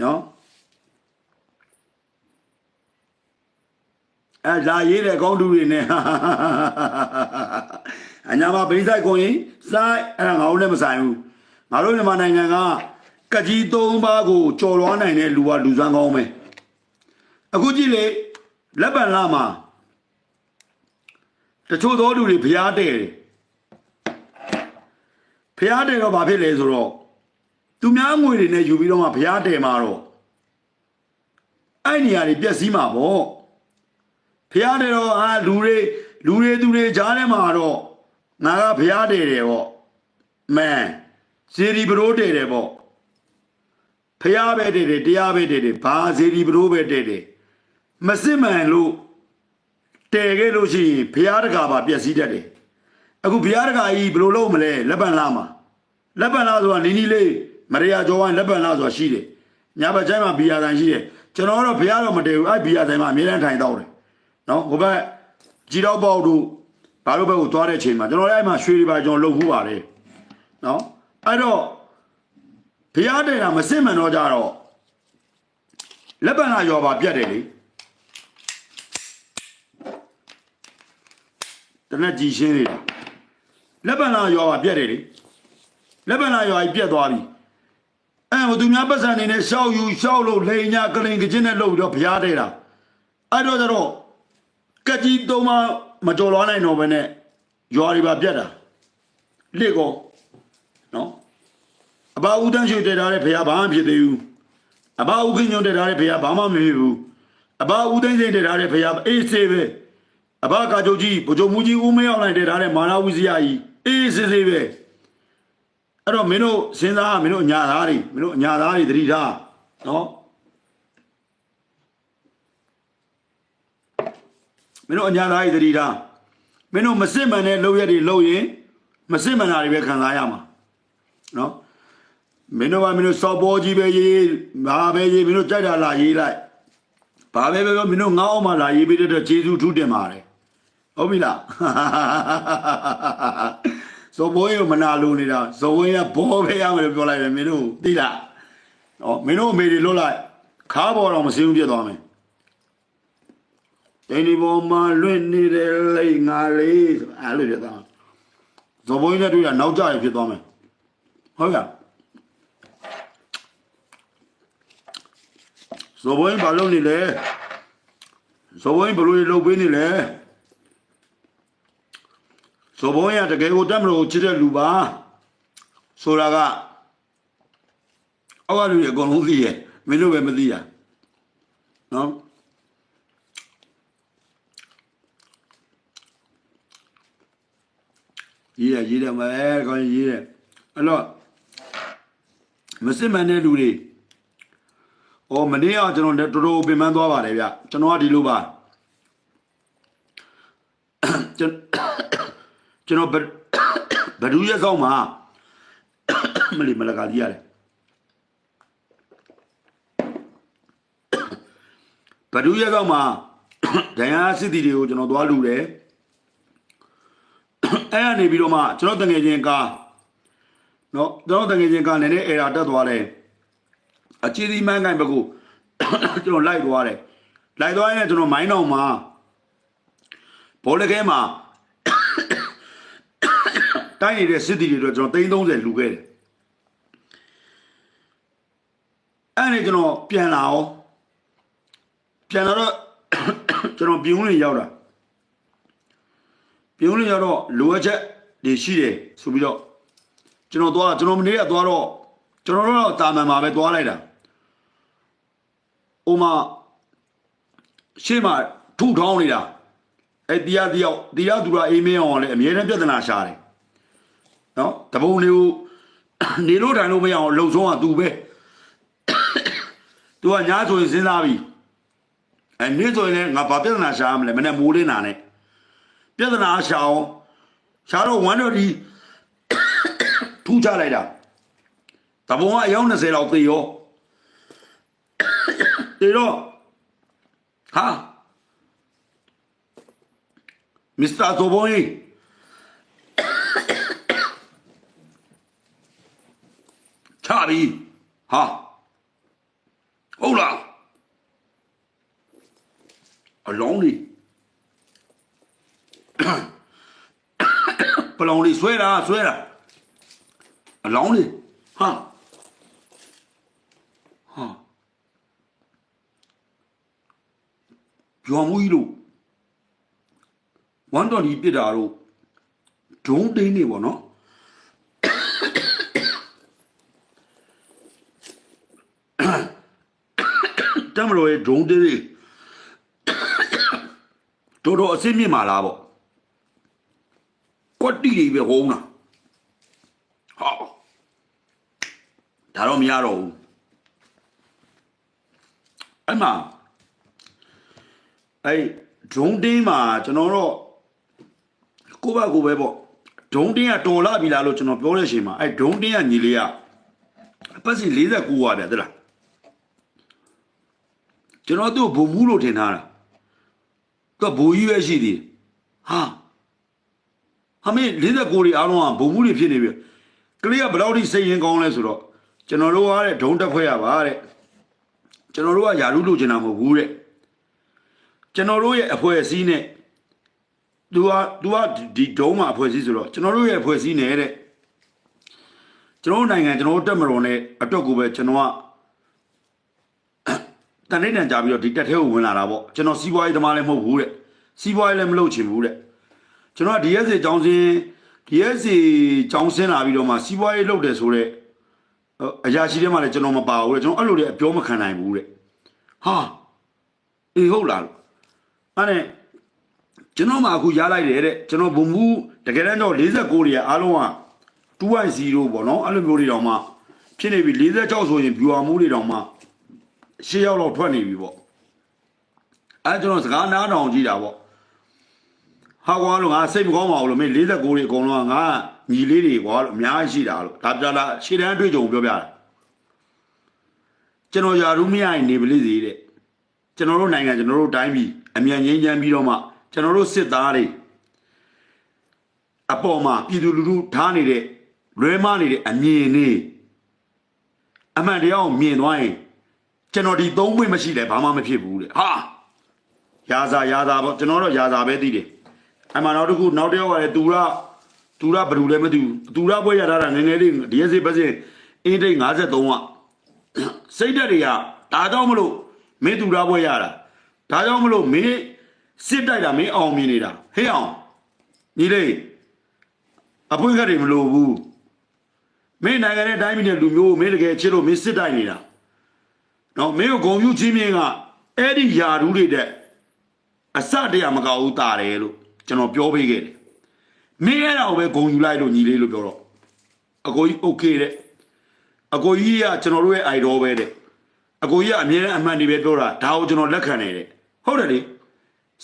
နော်လာရေးတဲ့ကောင်းတူတွေနဲ့အညာမှာဗိဆိုင်ကိုရင်စိုက်အဲ့ဒါငါတို့လည်းမဆိုင်ဘူးငါတို့မြန်မာနိုင်ငံကကကြီး၃ပါးကိုကြော်လွှားနိုင်တဲ့လူကလူစွမ်းကောင်းပဲအခုကြည့်လေလက်ပံလာမှာတချို့သောလူတွေဖျားတယ်တော့ဘာဖြစ်လဲဆိုတော့သူများငွေတွေနဲ့ယူပြီးတော့မှဖျားတယ်မှာတော့အဲ့နေရာတွေပြက်စီးမှာပေါ့ဖျားတယ်တော့လူတွေကြားထဲမှာတော့ငါကဖျားတယ်ပေါ့မန်ဇေဒီဘရိုးတယ်ပေါ့ဖျားပဲတယ်တရားပဲတယ်ဘာဇေဒီဘရိုးပဲတယ်မစစ်မှန်လို့တယ်ခဲ့လို့ရှိရင်ဖျားတကာပါပြက်စီးတတ်တယ်အခုဖျားတကာကြီးဘယ်လိုလုပ်မလဲလက်ပံလာမှာလက်ပံလာဆိုတာနီးလေးမရရကျော်ဝိုင်းလက်ပံလာဆိုတာရှိတယ်ညာဘက်ကျမ်းမှာဘီယာဆိုင်ရှိတယ်ကျွန်တော်တော့ဖျားတော့မတည်ဘူးအဲ့ဘီယာဆိုင်မှာအမြဲတမ်းထိုင်တော့တယ်နော်ဟိုဘက်ကြီးတော့ပေါ့တို့ဘာလို့ဘက်ကိုသွားတဲ့အချိန်မှာကျွန်တော်လည်းအဲ့မှာရွှေတွေပါကျွန်တော်လှုပ်ခုပါတယ်နော်အဲ့တော့ဖျားတယ်တာမစစ်မှန်တော့ကြတော့လက်ပံလာရောပါပြတ်တယ်လေတနက်ကြီးရှင်းနေတာလက်ပံလာရောပါပြတ်တယ်လေလက်ပံလာရောကြီးပြတ်သွားပြီဟိုသူများပတ်စံနေနဲ့ရှောက်လို့လိန်ညာကလိန်ကချင်းနဲ့လှုပ်ပြီးတော့ဖျားတယ်တာအဲ့တော့ကျတော့ကကြီးသုံးမကြော်လွှားနိုင်တော့ဘဲနဲ့ရွာတွေပါပြတ်တာလက်ကောနော်အဘဦးတန်းရွှေတည်ထားတဲ့ဖះဘာမှဖြစ်သေးဘူးအဘဦးခင်းညွန့်တည်ထားတဲ့ဖះဘာမှမဖြစ်ဘူးအဘဦးသိန်းစိန်တည်ထားတဲ့ဖះအေးစေးပဲအဘကာချုပ်ကြီးဗိုလ်ချုပ်မူကြီးဦးမင်းအောင်နိုင်တည်ထားတဲ့မာနဝိဇ္ဇာကြီးအေးစေးပဲအဲ့တော့မင်းတို့စဉ်းစားမင်းတို့အညာသားတွေသတိထားနော်မင်းတို့အညာသားတွေသတိထားမင်းတို့မစစ်မှန်တဲ့လုပ်ရက်တွေလုပ်ရင်မစစ်မှန်တာတွေပဲခံစားရမှာနော်မင်းတို့စော်ပေါ်ကြီးပဲရေးဘာပဲရေးမင်းတို့ကြိုက်တာလာရေးလိုက်ဘာပဲပြောမင်းတို့ငေါ့အောင်မှလာရေးပေးတဲ့ကျေးဇူးထူးတင်ပါတယ်ဟုတ်ပြီလားစော်ပေါ်ရမနာလို့နေတာဇော်ဝင်းကဘောပဲရမယ်လို့ပြောလိုက်တယ်မင်းတို့သိလားနော်မင်းတို့အမေတွေလွတ်လိုက်ခါပေါ်တော့မစင်းဘူးပြတ်သွားမယ်တိုင်းဒီပေါ်မှာလွင့်နေတဲ့လိတ်ငါလေးအဲ့လိုပြတ်သွားဇော်ပေါ်နဲ့တွေ့တာနောက်ကျရဖြစ်သွားမယ်ဟုတ်ကဲ့ဇော်ဘိုင်းဘာလုပ်နေလဲဇော်ဘိုင်းဘလို့လုပ်ပေးနေလဲဇော်ဘိုင်းကတကယ်ကိုတက်မလို့ချစ်တဲ့လူပါဆိုတာကအောက်ကလူတွေအကုန်လုံးသိရဲ့မင်းတို့ပဲမသိတာနော်ရေးတယ်မယ်ကောင်းရေးတယ်အဲ့တော့ မစစ်မှန်တဲ့လူတွေဩမနေ့ကကျွန်တော်တော်တော်ပင်ပန်းသွားပါတယ်ဗျကျွန်တော်ကဒီလိုပါကျွန်တော်ဘဒူရဲ့ကောင်းမှာမလီမလကာကြီးရတယ်ဘဒူရဲ့ကောင်းမှာဒဏ်ရာစစ်တီတွေကိုကျွန်တော်သွားလူတယ်အဲ့ကနေပြီးတော့မှကျွန်တော်တငယ်ချင်းကားနော်ကျွန်တော်တငယ်ချင်းကားနည်းနည်းအေရာတက်သွားတယ်အချီဒီမန်းကိုင်ဘကူကျွန်တော်လိုက်သွားတယ်လိုက်သွားရင်ကျွန်တော်မိုင်းတော်မှာဘောလကဲမှာတိုင်းနေတဲ့စစ်တီတွေတော့ကျွန်တော်330လူခဲ့တယ်အဲ့ဒီကျွန်တော်ပြန်လာတော့ကျွန်တော်ပြုံးနေရောက်တာပြုံးနေရောက်တော့လိုအပ်ချက်တွေရှိတယ်ဆိုပြီးတော့ကျွန်တော်မနေ့ကသွားတော့ကျွန်တော်တို့တာမန်မှာပဲသွားလိုက်တာအိုမရှေ့မှာထုထောင်းနေတာအဲ့တရားသူကအေးမင်းအောင်လည်းအမြဲတမ်းပြဿနာရှာတယ်နော်တပုံတွေကိုနေလို့ထိုင်လို့မရအောင်လှုပ်ဆုံးကသူပဲသူကညာဆိုရင်စဉ်းစားပြီးအဲ့နေ့ဆိုရင်လည်းငါဘာပြဿနာရှာရမလဲမနဲ့မိုးလင်းတာနဲ့ပြဿနာရှာအောင်ရှာတော့ဝမ်းတော့ဒီထူးချလိုက်တာတပုံကအယောက်20လောက်သေရောသေတော့ဟာမစ္စတာဆိုဘုံကြီးချပြီဟာဟုတ်လားအလုံးလေးပလောင်လေးဆွဲတာအလောင်းလေးဟာကျော်မူကြီးတို့ဝမ်တော်ဒီပြစ်တာတို့ဒုံးတင်းနေပေါ့နော်တမလို့ဒုံးတင်းတွေတော်အစ်စ်မြင့်မာလားပေါ့ကွက်တီတွေပဲဟောင်းတာဟာဒါတော့မရတော့ဘူးအဲ့မှာအဲ့ဒုံးတင်းမှာကျွန်တော်တော့ကိုယ့်ဘက်ကိုပဲပေါ့ဒုံးတင်းကတော်လာပြီလားလို့ကျွန်တော်ပြောတဲ့အချိန်မှာအဲ့ဒုံးတင်းကညီလေးကအပတ်စီ49ပါဗျာတဲ့လားကျွန်တော်တို့ဘုံမူးလို့ထင်ထားတာသူကဘိုးကြီးပဲရှိသေးဟာမင်း49တွေအားလုံးကဘုံမူးတွေဖြစ်နေပြီကလေးကဘယ်တော့ထိစိတ်ရင်ကောင်းလဲဆိုတော့ကျွန်တော်တို့ကတဲ့ဒုံးတက်ဖွဲ့ရပါတဲ့ကျွန်တော်တို့ကယာရုလို့ချင်တာမဟုတ်ဘူးတဲ့ကျွန်တော်တို့ရဲ့အဖွဲ့အစည်းနဲ့သူကဒီဒုံးမှာအဖွဲ့အစည်းဆိုတော့ကျွန်တော်တို့ရဲ့အဖွဲ့အစည်းနဲ့တဲ့ကျွန်တော်တို့နိုင်ငံကျွန်တော်တို့တက်မတော်နဲ့အတွက်ကိုပဲကျွန်တော်ကတန်နေတန်ကြပြီးတော့ဒီတက်ထဲကိုဝင်လာတာပေါ့ကျွန်တော်စီးပွားရေးသမားလည်းမဟုတ်ဘူးတဲ့စီးပွားရေးလည်းမလုပ်ချင်ဘူးတဲ့ကျွန်တော်က DSA ကျောင်းစင်းလာပြီးတော့မှစီးပွားရေးလုပ်တယ်ဆိုတော့အရာရှိတွေမှလည်းကျွန်တော်မပါဘူးတဲ့ကျွန်တော်အဲ့လိုတွေအပြောမခံနိုင်ဘူးတဲ့ဟာအေးဟုတ်လားလို့အဲ့နဲ့ကျွန်တော်မှအခုရလိုက်တယ်တဲ့ကျွန်တော်ဘုံမူတကယ်တော့49တွေအားလုံးက 2.0 ပေါ့နော်အဲ့လိုမျိုးတွေတောင်မှဖြစ်နေပြီ46ဆိုရင် viewer မှုတွေတောင်မှ10ရောက်လောက်ထွက်နေပြီပေါ့အဲ့ကျွန်တော်စကားနားထောင်ကြည့်တာပေါ့ဟာကွာလို့ငါစိတ်မကောင်းပါဘူးလို့မင်း49တွေအကုန်လုံးကငါညီလေးတွေကွာလို့အများကြီးရှိတာလို့ဒါပြလာရှေ့တန်းတွေ့ကြုံပြောပြတာကျွန်တော်ယာရုမရရင်နေပလိစီတဲ့ကျွန်တော်တို့နိုင်ငံကျွန်တော်တို့တိုင်းပြည်အမြန်ငြိမ်းချမ်းပြီးတော့မှကျွန်တော်တို့စစ်သားတွေအပေါ်မှာပြည်သူလူထုထားနေတဲ့လွဲမနေတဲ့အမြင်နေအမှန်တရားကိုမြင်သွားရင်ကျွန်တော်ဒီ3ပွင့်မရှိလဲဘာမှမဖြစ်ဘူးတဲ့ဟာရာသာပေါ့ကျွန်တော်တော့ရာသာပဲသိတယ်အမှန်တော့တခုနောက်တစ်ယောက်ကလည်းသူရဘယ်လိုလဲမသိဘူးသူရပွဲရထားတာနည်းနည်းလေးဒီရက်စီပတ်စင်အင်းတိတ်53ကစိတ်ဓာတ်တွေကဒါကြောင့်မလို့မင်းသူရပွဲရတာဒါကြောင့်မလို့မင်းစစ်တိုက်တာမင်းအောင်မြင်နေတာဟေးအောင်ညီလေးအပွင့်ခက်တွေမလို့ဘူးမင်းနိုင်ငံရဲ့တိုင်းပြည်နဲ့လူမျိုးမင်းတကယ်ချစ်လို့မင်းစစ်တိုက်နေတာနော်မင်းကိုဂုံယူချင်းမြင်းကအဲ့ဒီယာရူးတွေတဲ့အစတရားမကောက်ဘူးတာတယ်လို့ကျွန်တော်ပြောပေးခဲ့တယ်မင်းအဲ့ဒါကိုပဲဂုံယူလိုက်လို့ညီလေးလို့ပြောတော့အကိုကြီးโอเคတဲ့ အကိုကြီးကကျွန်တော်တို့ရဲ့ idol ပဲတဲ့အကိုကြီးကအမြဲတမ်းအမှန်တွေပဲပြောတာဒါကိုကျွန်တော်လက်ခံနေတဲ့ဟုတ်တယ်လေ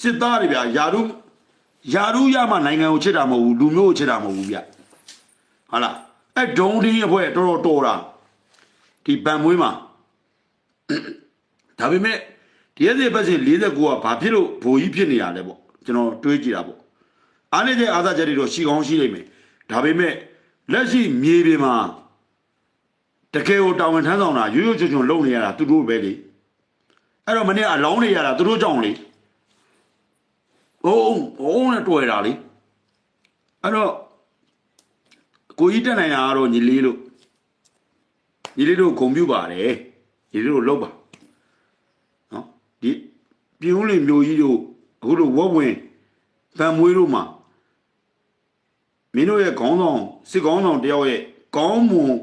စစ်သားတွေဗျာယာရုရမှနိုင်ငံကိုချစ်တာမဟုတ်ဘူးလူမျိုးကိုချစ်တာမဟုတ်ဘူးဗျဟုတ်လားအဲ့ဒုံတင်းအဖွဲ့တော်တော်တာဒီဗန်မွေးမှာဒါပေမဲ့ဒီရက်စစ်ပတ်စဉ်49ကဘာဖြစ်လို့ဘိုလ်ကြီးဖြစ်နေရလဲပေါ့ကျွန်တော်တွေးကြည့်တာပေါ့အားနေတဲ့အာသာချက်တွေတော့ရှိကောင်းရှိလိမ့်မယ်ဒါပေမဲ့လက်ရှိမြေပြင်မှာတကယ်ကိုတာဝန်ထမ်းဆောင်တာရိုးရိုးချွတ်ချွတ်လုပ်နေရတာသူတို့ပဲလေအဲ့တော့မနေ့အလောင်းနေရတာသူတို့ကြောင့်လေဘုံနဲ့တွေ့တာလေအဲ့တော့ကိုကြီးတက်နိုင်တာကတော့ညီလေးတို့ဂုံပြူပါတယ်ညီလေးတို့လောက်ပါနော်ဒီပြင်းဦးလေးမျိုးကြီးတို့အခုတို့ဝက်ဝင်တန်မွေးတို့မှာမင်းတို့ရဲ့ခေါင်းဆောင်စစ်ခေါင်းဆောင်တယောက်ရဲ့ကောင်းမွန်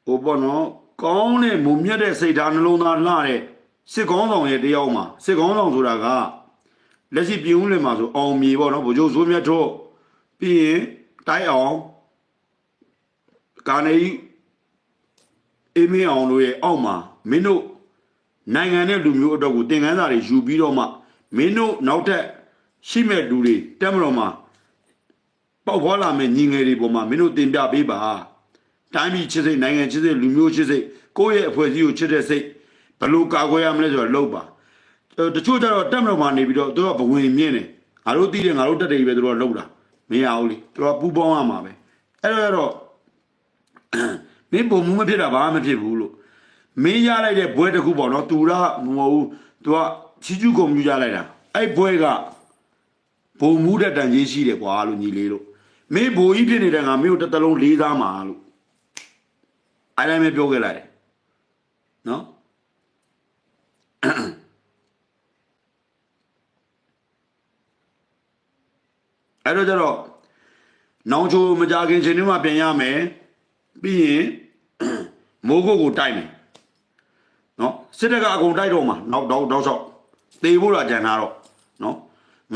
ဟိုပေါ့နော်ကောင်းတဲ့မုံမြတ်တဲ့စိတ်ဓာတ်နှလုံးသားလှတဲ့စစ်ခေါင်းဆောင်ရဲ့တယောက်မှာစစ်ခေါင်းဆောင်ဆိုတာကလက်ရှိပြည်ဦးလင်မှာဆိုအောင်မြေပေါ့နော်ဗိုလ်ချုပ်စိုးမြတ်တို့ပြီးရင်တိုက်အောင်ကာနေအေးမင်းအောင်တို့ရဲ့အောက်မှာမင်းတို့နိုင်ငံနဲ့လူမျိုးအတွက်ကိုသင်ခန်းစာတွေယူပြီးတော့မှမင်းတို့နောက်ထပ်ရှိမဲ့လူတွေတက်မတော်မှာပေါက်ဖွာလာမဲ့ညီငယ်တွေပေါ်မှာမင်းတို့တင်ပြပေးပါတိုင်းပြည်ချစ်စိတ်နိုင်ငံချစ်စိတ်လူမျိုးချစ်စိတ်ကိုယ့်ရဲ့အဖွဲ့အစည်းကိုချစ်တဲ့စိတ်ဘယ်လိုကာကွယ်ရမလဲဆိုတော့လုပ်ပါတချို့ကျတော့တက်မတော်မှာနေပြီးတော့သူကဘဝင်မြင့်တယ်ငါတို့သိတယ်ငါတို့တက်တယ်ပဲသူတို့ကလုပ်တာမရဘူးလေသူကပူပေါင်းရမှာပဲအဲ့တော့မင်းပုံမှုမဖြစ်တာဘာမှမဖြစ်ဘူးလို့မင်းရလိုက်တဲ့ဘွဲတစ်ခုပေါ့နော်သူကမဟုတ်ဘူးသူကချီကျူးကုန်ပြကြလိုက်တာအဲ့ဘွဲကဘုံမှုတဲ့တန်ကြီးရှိတယ်ကွာလို့ညီလေးလို့မင်းဘိုးကြီးဖြစ်နေတဲ့ငါမင်းတို့တစ်တလုံးလေးသားမှာလို့အဲ့တိုင်းပဲပြောခဲ့လိုက်တယ်နော်အဲ့တော့ကျတော့နောင်ချိုမကြခင်ချိန်တွေမှာပြန်ရမယ်ပြီးရင်မိုးကုတ်ကိုတိုက်မယ်နော်စစ်တပ်ကအကုန်တိုက်တော့မှာနောက်တောက်သေဖို့တော့ကြံထားတော့နော်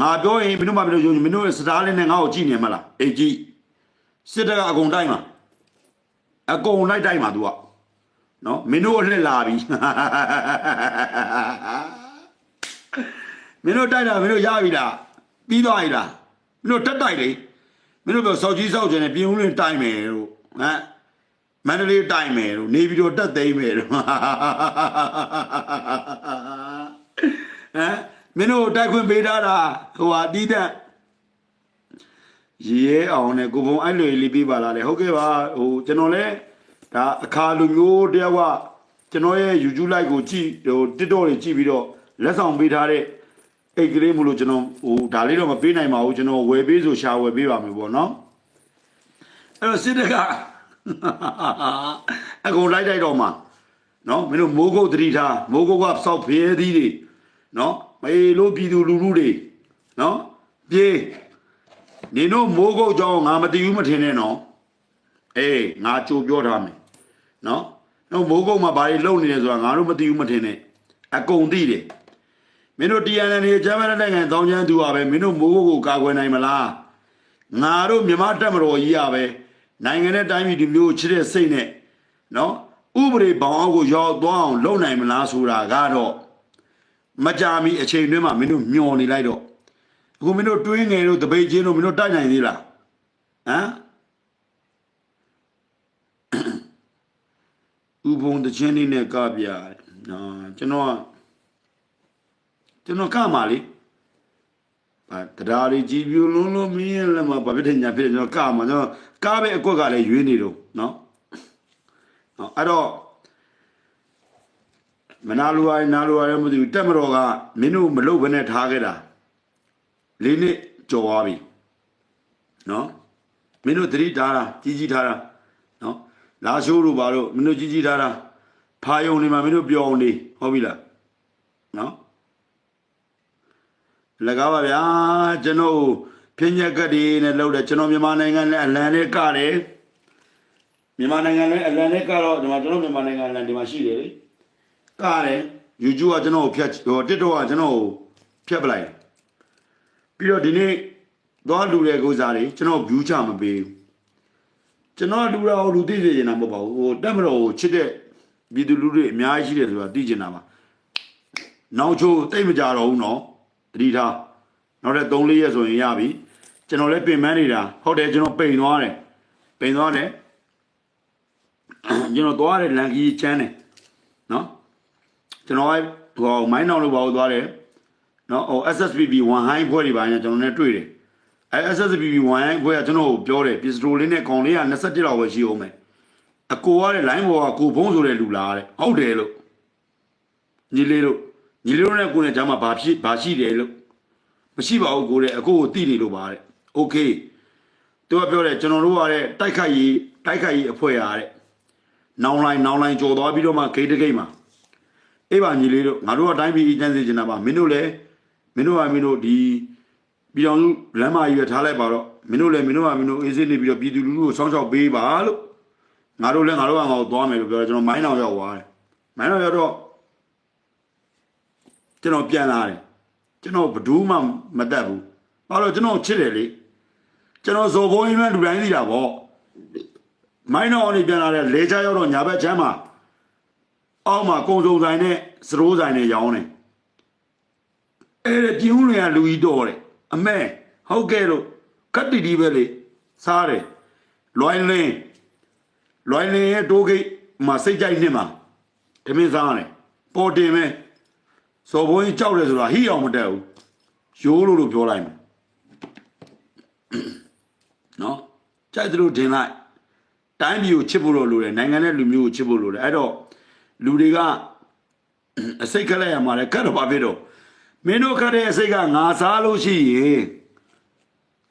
ငါပြောရင်မင်းတို့မပြောမင်းတို့စတားလေးနဲ့ငါ့ကိုကြည့်နေမလားအေးကြည့်စစ်တပ်ကအကုန်တိုက်မှာအကုန်လိုက်တိုက်မှာ तू ကနော်မင်းတို့လှည့်လာပြီမင်းတို့တိုက်တာမင်းတို့ရပြီလားပြီးသွားပြီလားမင်းတို့တက်တိုက်လေမင်းတို့ပြောစောက်ကြီးစောက်ကျင်နဲ့ပြင်ဦးလင်းတိုက်မယ်လို့ဟမ်မန္တလေးတိုက်မယ်လို့နေပြီးတော့တက်သိမ်းမယ်လို့ဟမ်မင်းတို့တိုက်ခွင့်ပေးထားတာဟိုဟာတီးတဲ့ရဲအောင်နဲ့ကိုဘုံအဲ့လိုလေးပြပါလားလေဟုတ်ကဲ့ပါဟိုကျွန်တော်လည်းဒါအခါလူမျိုးတယောက်ကကျွန်တော်ရဲ့ YouTube live ကိုကြည့်ဟို TikTok တွေကြည့်ပြီးတော့လက်ဆောင်ပေးထားတဲ့အိတ်ကလေးမလို့ကျွန်တော်ဟိုဒါလေးတော့မပေးနိုင်ပါဘူးကျွန်တော်ဝယ်ပေးဆိုရှာဝယ်ပေးပါမယ်ပေါ့နော်အဲ့တော့စစ်တပ်ကအကုန်လိုက်တော့မှာနော်မင်းတို့မိုးကုတ်တတိထားမိုးကုတ်ကစောက်ဖရဲသီးတွေနော်မေလို့ပြည်သူလူထုတွေနော်ပြေးနေတို့မိုးကုတ်ကြောင်းငါမသိဘူးမထင်နဲ့နော်အေးငါကြိုပြောထားမယ်နော်တော့မိုးကုတ်မှာဘာတွေလုပ်နေလဲဆိုတာငါတို့မသိဘူးမထင်နဲ့အကုန်သိတယ်မင်းတို့ TNN တွေဂျမန်နိုင်ငံတောင်းချမ်းသူပါပဲမင်းတို့မိုးကုတ်ကိုကာကွယ်နိုင်မလားငါတို့မြန်မာတပ်မတော်ကြီးရပဲနိုင်ငံနဲ့တိုင်းပြည်ဒီမျိုးချစ်တဲ့စိတ်နဲ့နော်ဥပဒေဘောင်အောက်ကိုရောက်သွားအောင်လုပ်နိုင်မလားဆိုတာကတော့မကြာမီအချိန်တွင်းမှာမင်းတို့မျောနေလိုက်တော့အခုမင်းတို့တွေးငယ်တို့တပိတ်ချင်းတို့မင်းတို့တိုက်နိုင်သေးလားဟမ်ဥပုံတချင်းလေးနဲ့ကပြနော်ကျွန်တော်ကမှာလေတရားလေးကြည်ပြလုံးမင်းရဲ့လက်မှာဘာဖြစ်တယ်ညာဖြစ်တယ်ကျွန်တော်ကမှာကျွန်တော်ကားပဲအကွက်ကလည်းရွေးနေတော့နော်အဲ့တော့မနာလိုရနာလိုရမသိဘူးတက်မတော်ကမင်းတို့မလုပ်ဘဲနဲ့ထားခဲ့တာ၄နှစ်ကျော်သွားပြီနော်မင်းတို့သတိထားတာကြီးထားတာနော်လာရှိုးတို့ဘာလို့မင်းတို့ကြီးထားတာဖာယုံနေမှာမင်းတို့ပြောအောင်နေဟုတ်ပြီလားနော်လကားပါဗျာကျွန်တော်ပြင်းညက်ကတည်းနဲ့လောက်တယ်ကျွန်တော်မြန်မာနိုင်ငံနဲ့အလံနဲ့ကတယ်မြန်မာနိုင်ငံနဲ့အလံနဲ့ကတော့ဒီမှာကျွန်တော်မြန်မာနိုင်ငံအလံဒီမှာရှိတယ်လေကတယ် YouTube ကကျွန်တော်ကိုဖြတ်ဟို TikTok ကကျွန်တော်ကိုဖြတ်ပလိုက်ပြီးတော့ဒီနေ့သွားလူတဲ့ကုစားတွေကျွန်တော် view ချမပေးဘူး ကျွန်တော်လူတော်လူသိစေချင်တာမဟုတ်ပါဘူးဟိုတက်မတော်ကိုချစ်တဲ့ပြည်သူလူတွေအများကြီးရှိတယ်ဆိုတာသိချင်တာပါနောက်ချိုးတိတ်မကြတော့ဘူးနော်တတိထားနောက်တဲ့3-4ရက်ဆိုရင်ရပြီကျွန်တော်လည်းပင်ပန်းနေတာဟုတ်တယ်ကျွန်တော်ပိန်သွားတယ်ကျွန်တော်သွားတယ်လန်ကြီးချမ်းတယ်နော်ကျွန်တော်ဟိုမိုင်းနောင်လို့ပါသွားတယ်နော်ဟို SSPB 1 high ဖွဲ့တွေပါညာကျွန်တော်နဲ့တွေ့တယ်SSPB 1 high ဖွဲ့ကကျွန်တော်ကိုပြောတယ်ပစ္စတိုလေးနဲ့ကောင်လေးက21လောက်ပဲရှိအောင်မယ်အကိုကတဲ့ line ပေါ်ကကိုဖုံးဆိုတဲ့လူလားတဲ့ဟုတ်တယ်လို့ညီလေးတို့နဲ့ကိုနဲ့ဂျာမဘာရှိတယ်လို့မရှိပါဘူးကိုတဲ့အကိုကိုတိတယ်လို့ပါတဲ့โอเคသူကပြောတယ်ကျွန်တော်တို့ကတဲ့တိုက်ခိုက်ရေးအဖွဲ့ရတဲ့နောင်လိုင်းကြော်သွားပြီးတော့မှဂိတ်တဂိတ်မှာအေးပါညီလေးတို့ငါတို့ကတိုင်းပြည်အကျဉ်းစေချင်တာပါမင်းတို့ဒီပြည်တော်စုလမ်းမကြီးပဲထားလိုက်ပါတော့မင်းတို့အေးစေးနေပြီးတော့ပြည်သူလူထုကိုစောင့်ရှောက်ပေးပါလို့ငါတို့ကငါတို့သွားမယ်လို့ပြောတယ်ကျွန်တော်မိုင်းအောင်ရောက်သွားတယ်မိုင်းအောင်ရောက်တော့ကျွန်တော်ပြန်လာတယ်ကျွန်တော်ဘယ်သူမှမတတ်ဘူးဘာလို့ကျွန်တော်ချစ်တယ်လေကျွန်တော်ဇော်ဘုံကြီးမှလူတိုင်းသိတာပေါ့မိုင်းအောင်နေပြန်လာတယ်လေချရောက်တော့ညာဘက်ချမ်းမှာအောက်မှာကုံစုံဆိုင်နဲ့စရိုးဆိုင်နဲ့ရောင်းတယ်အဲ့ဒီပြင်းဦးတွေကလူကြီးတော့တယ်အမဲဟုတ်ကဲ့လို့ကတ်တီတီပဲလေစားတယ်လွိုင်းလင်းရဲ့တိုးဂိတ်မှာစိတ်ကြိုက်နေမှာတမင်းစားတယ်ပေါ်တင်မဲစော်ဘုံကြီးကြောက်တယ်ဆိုတာဟိအောင်မတက်ဘူးရိုးလို့ပြောလိုက်မယ်နော်ကြိုက်တယ်လို့တင်လိုက်တိုင်းပြည်ကိုချစ်ဖို့လိုတယ်နိုင်ငံနဲ့လူမျိုးကိုချစ်ဖို့လိုတယ်အဲ့တော့လူတွေကအစိတ်ခက်လိုက်ရမှာလေကတ်တော့ပါဖြစ်တော့မင်းတို့ခက်တဲ့အစိတ်ကငါစားလို့ရှိရင်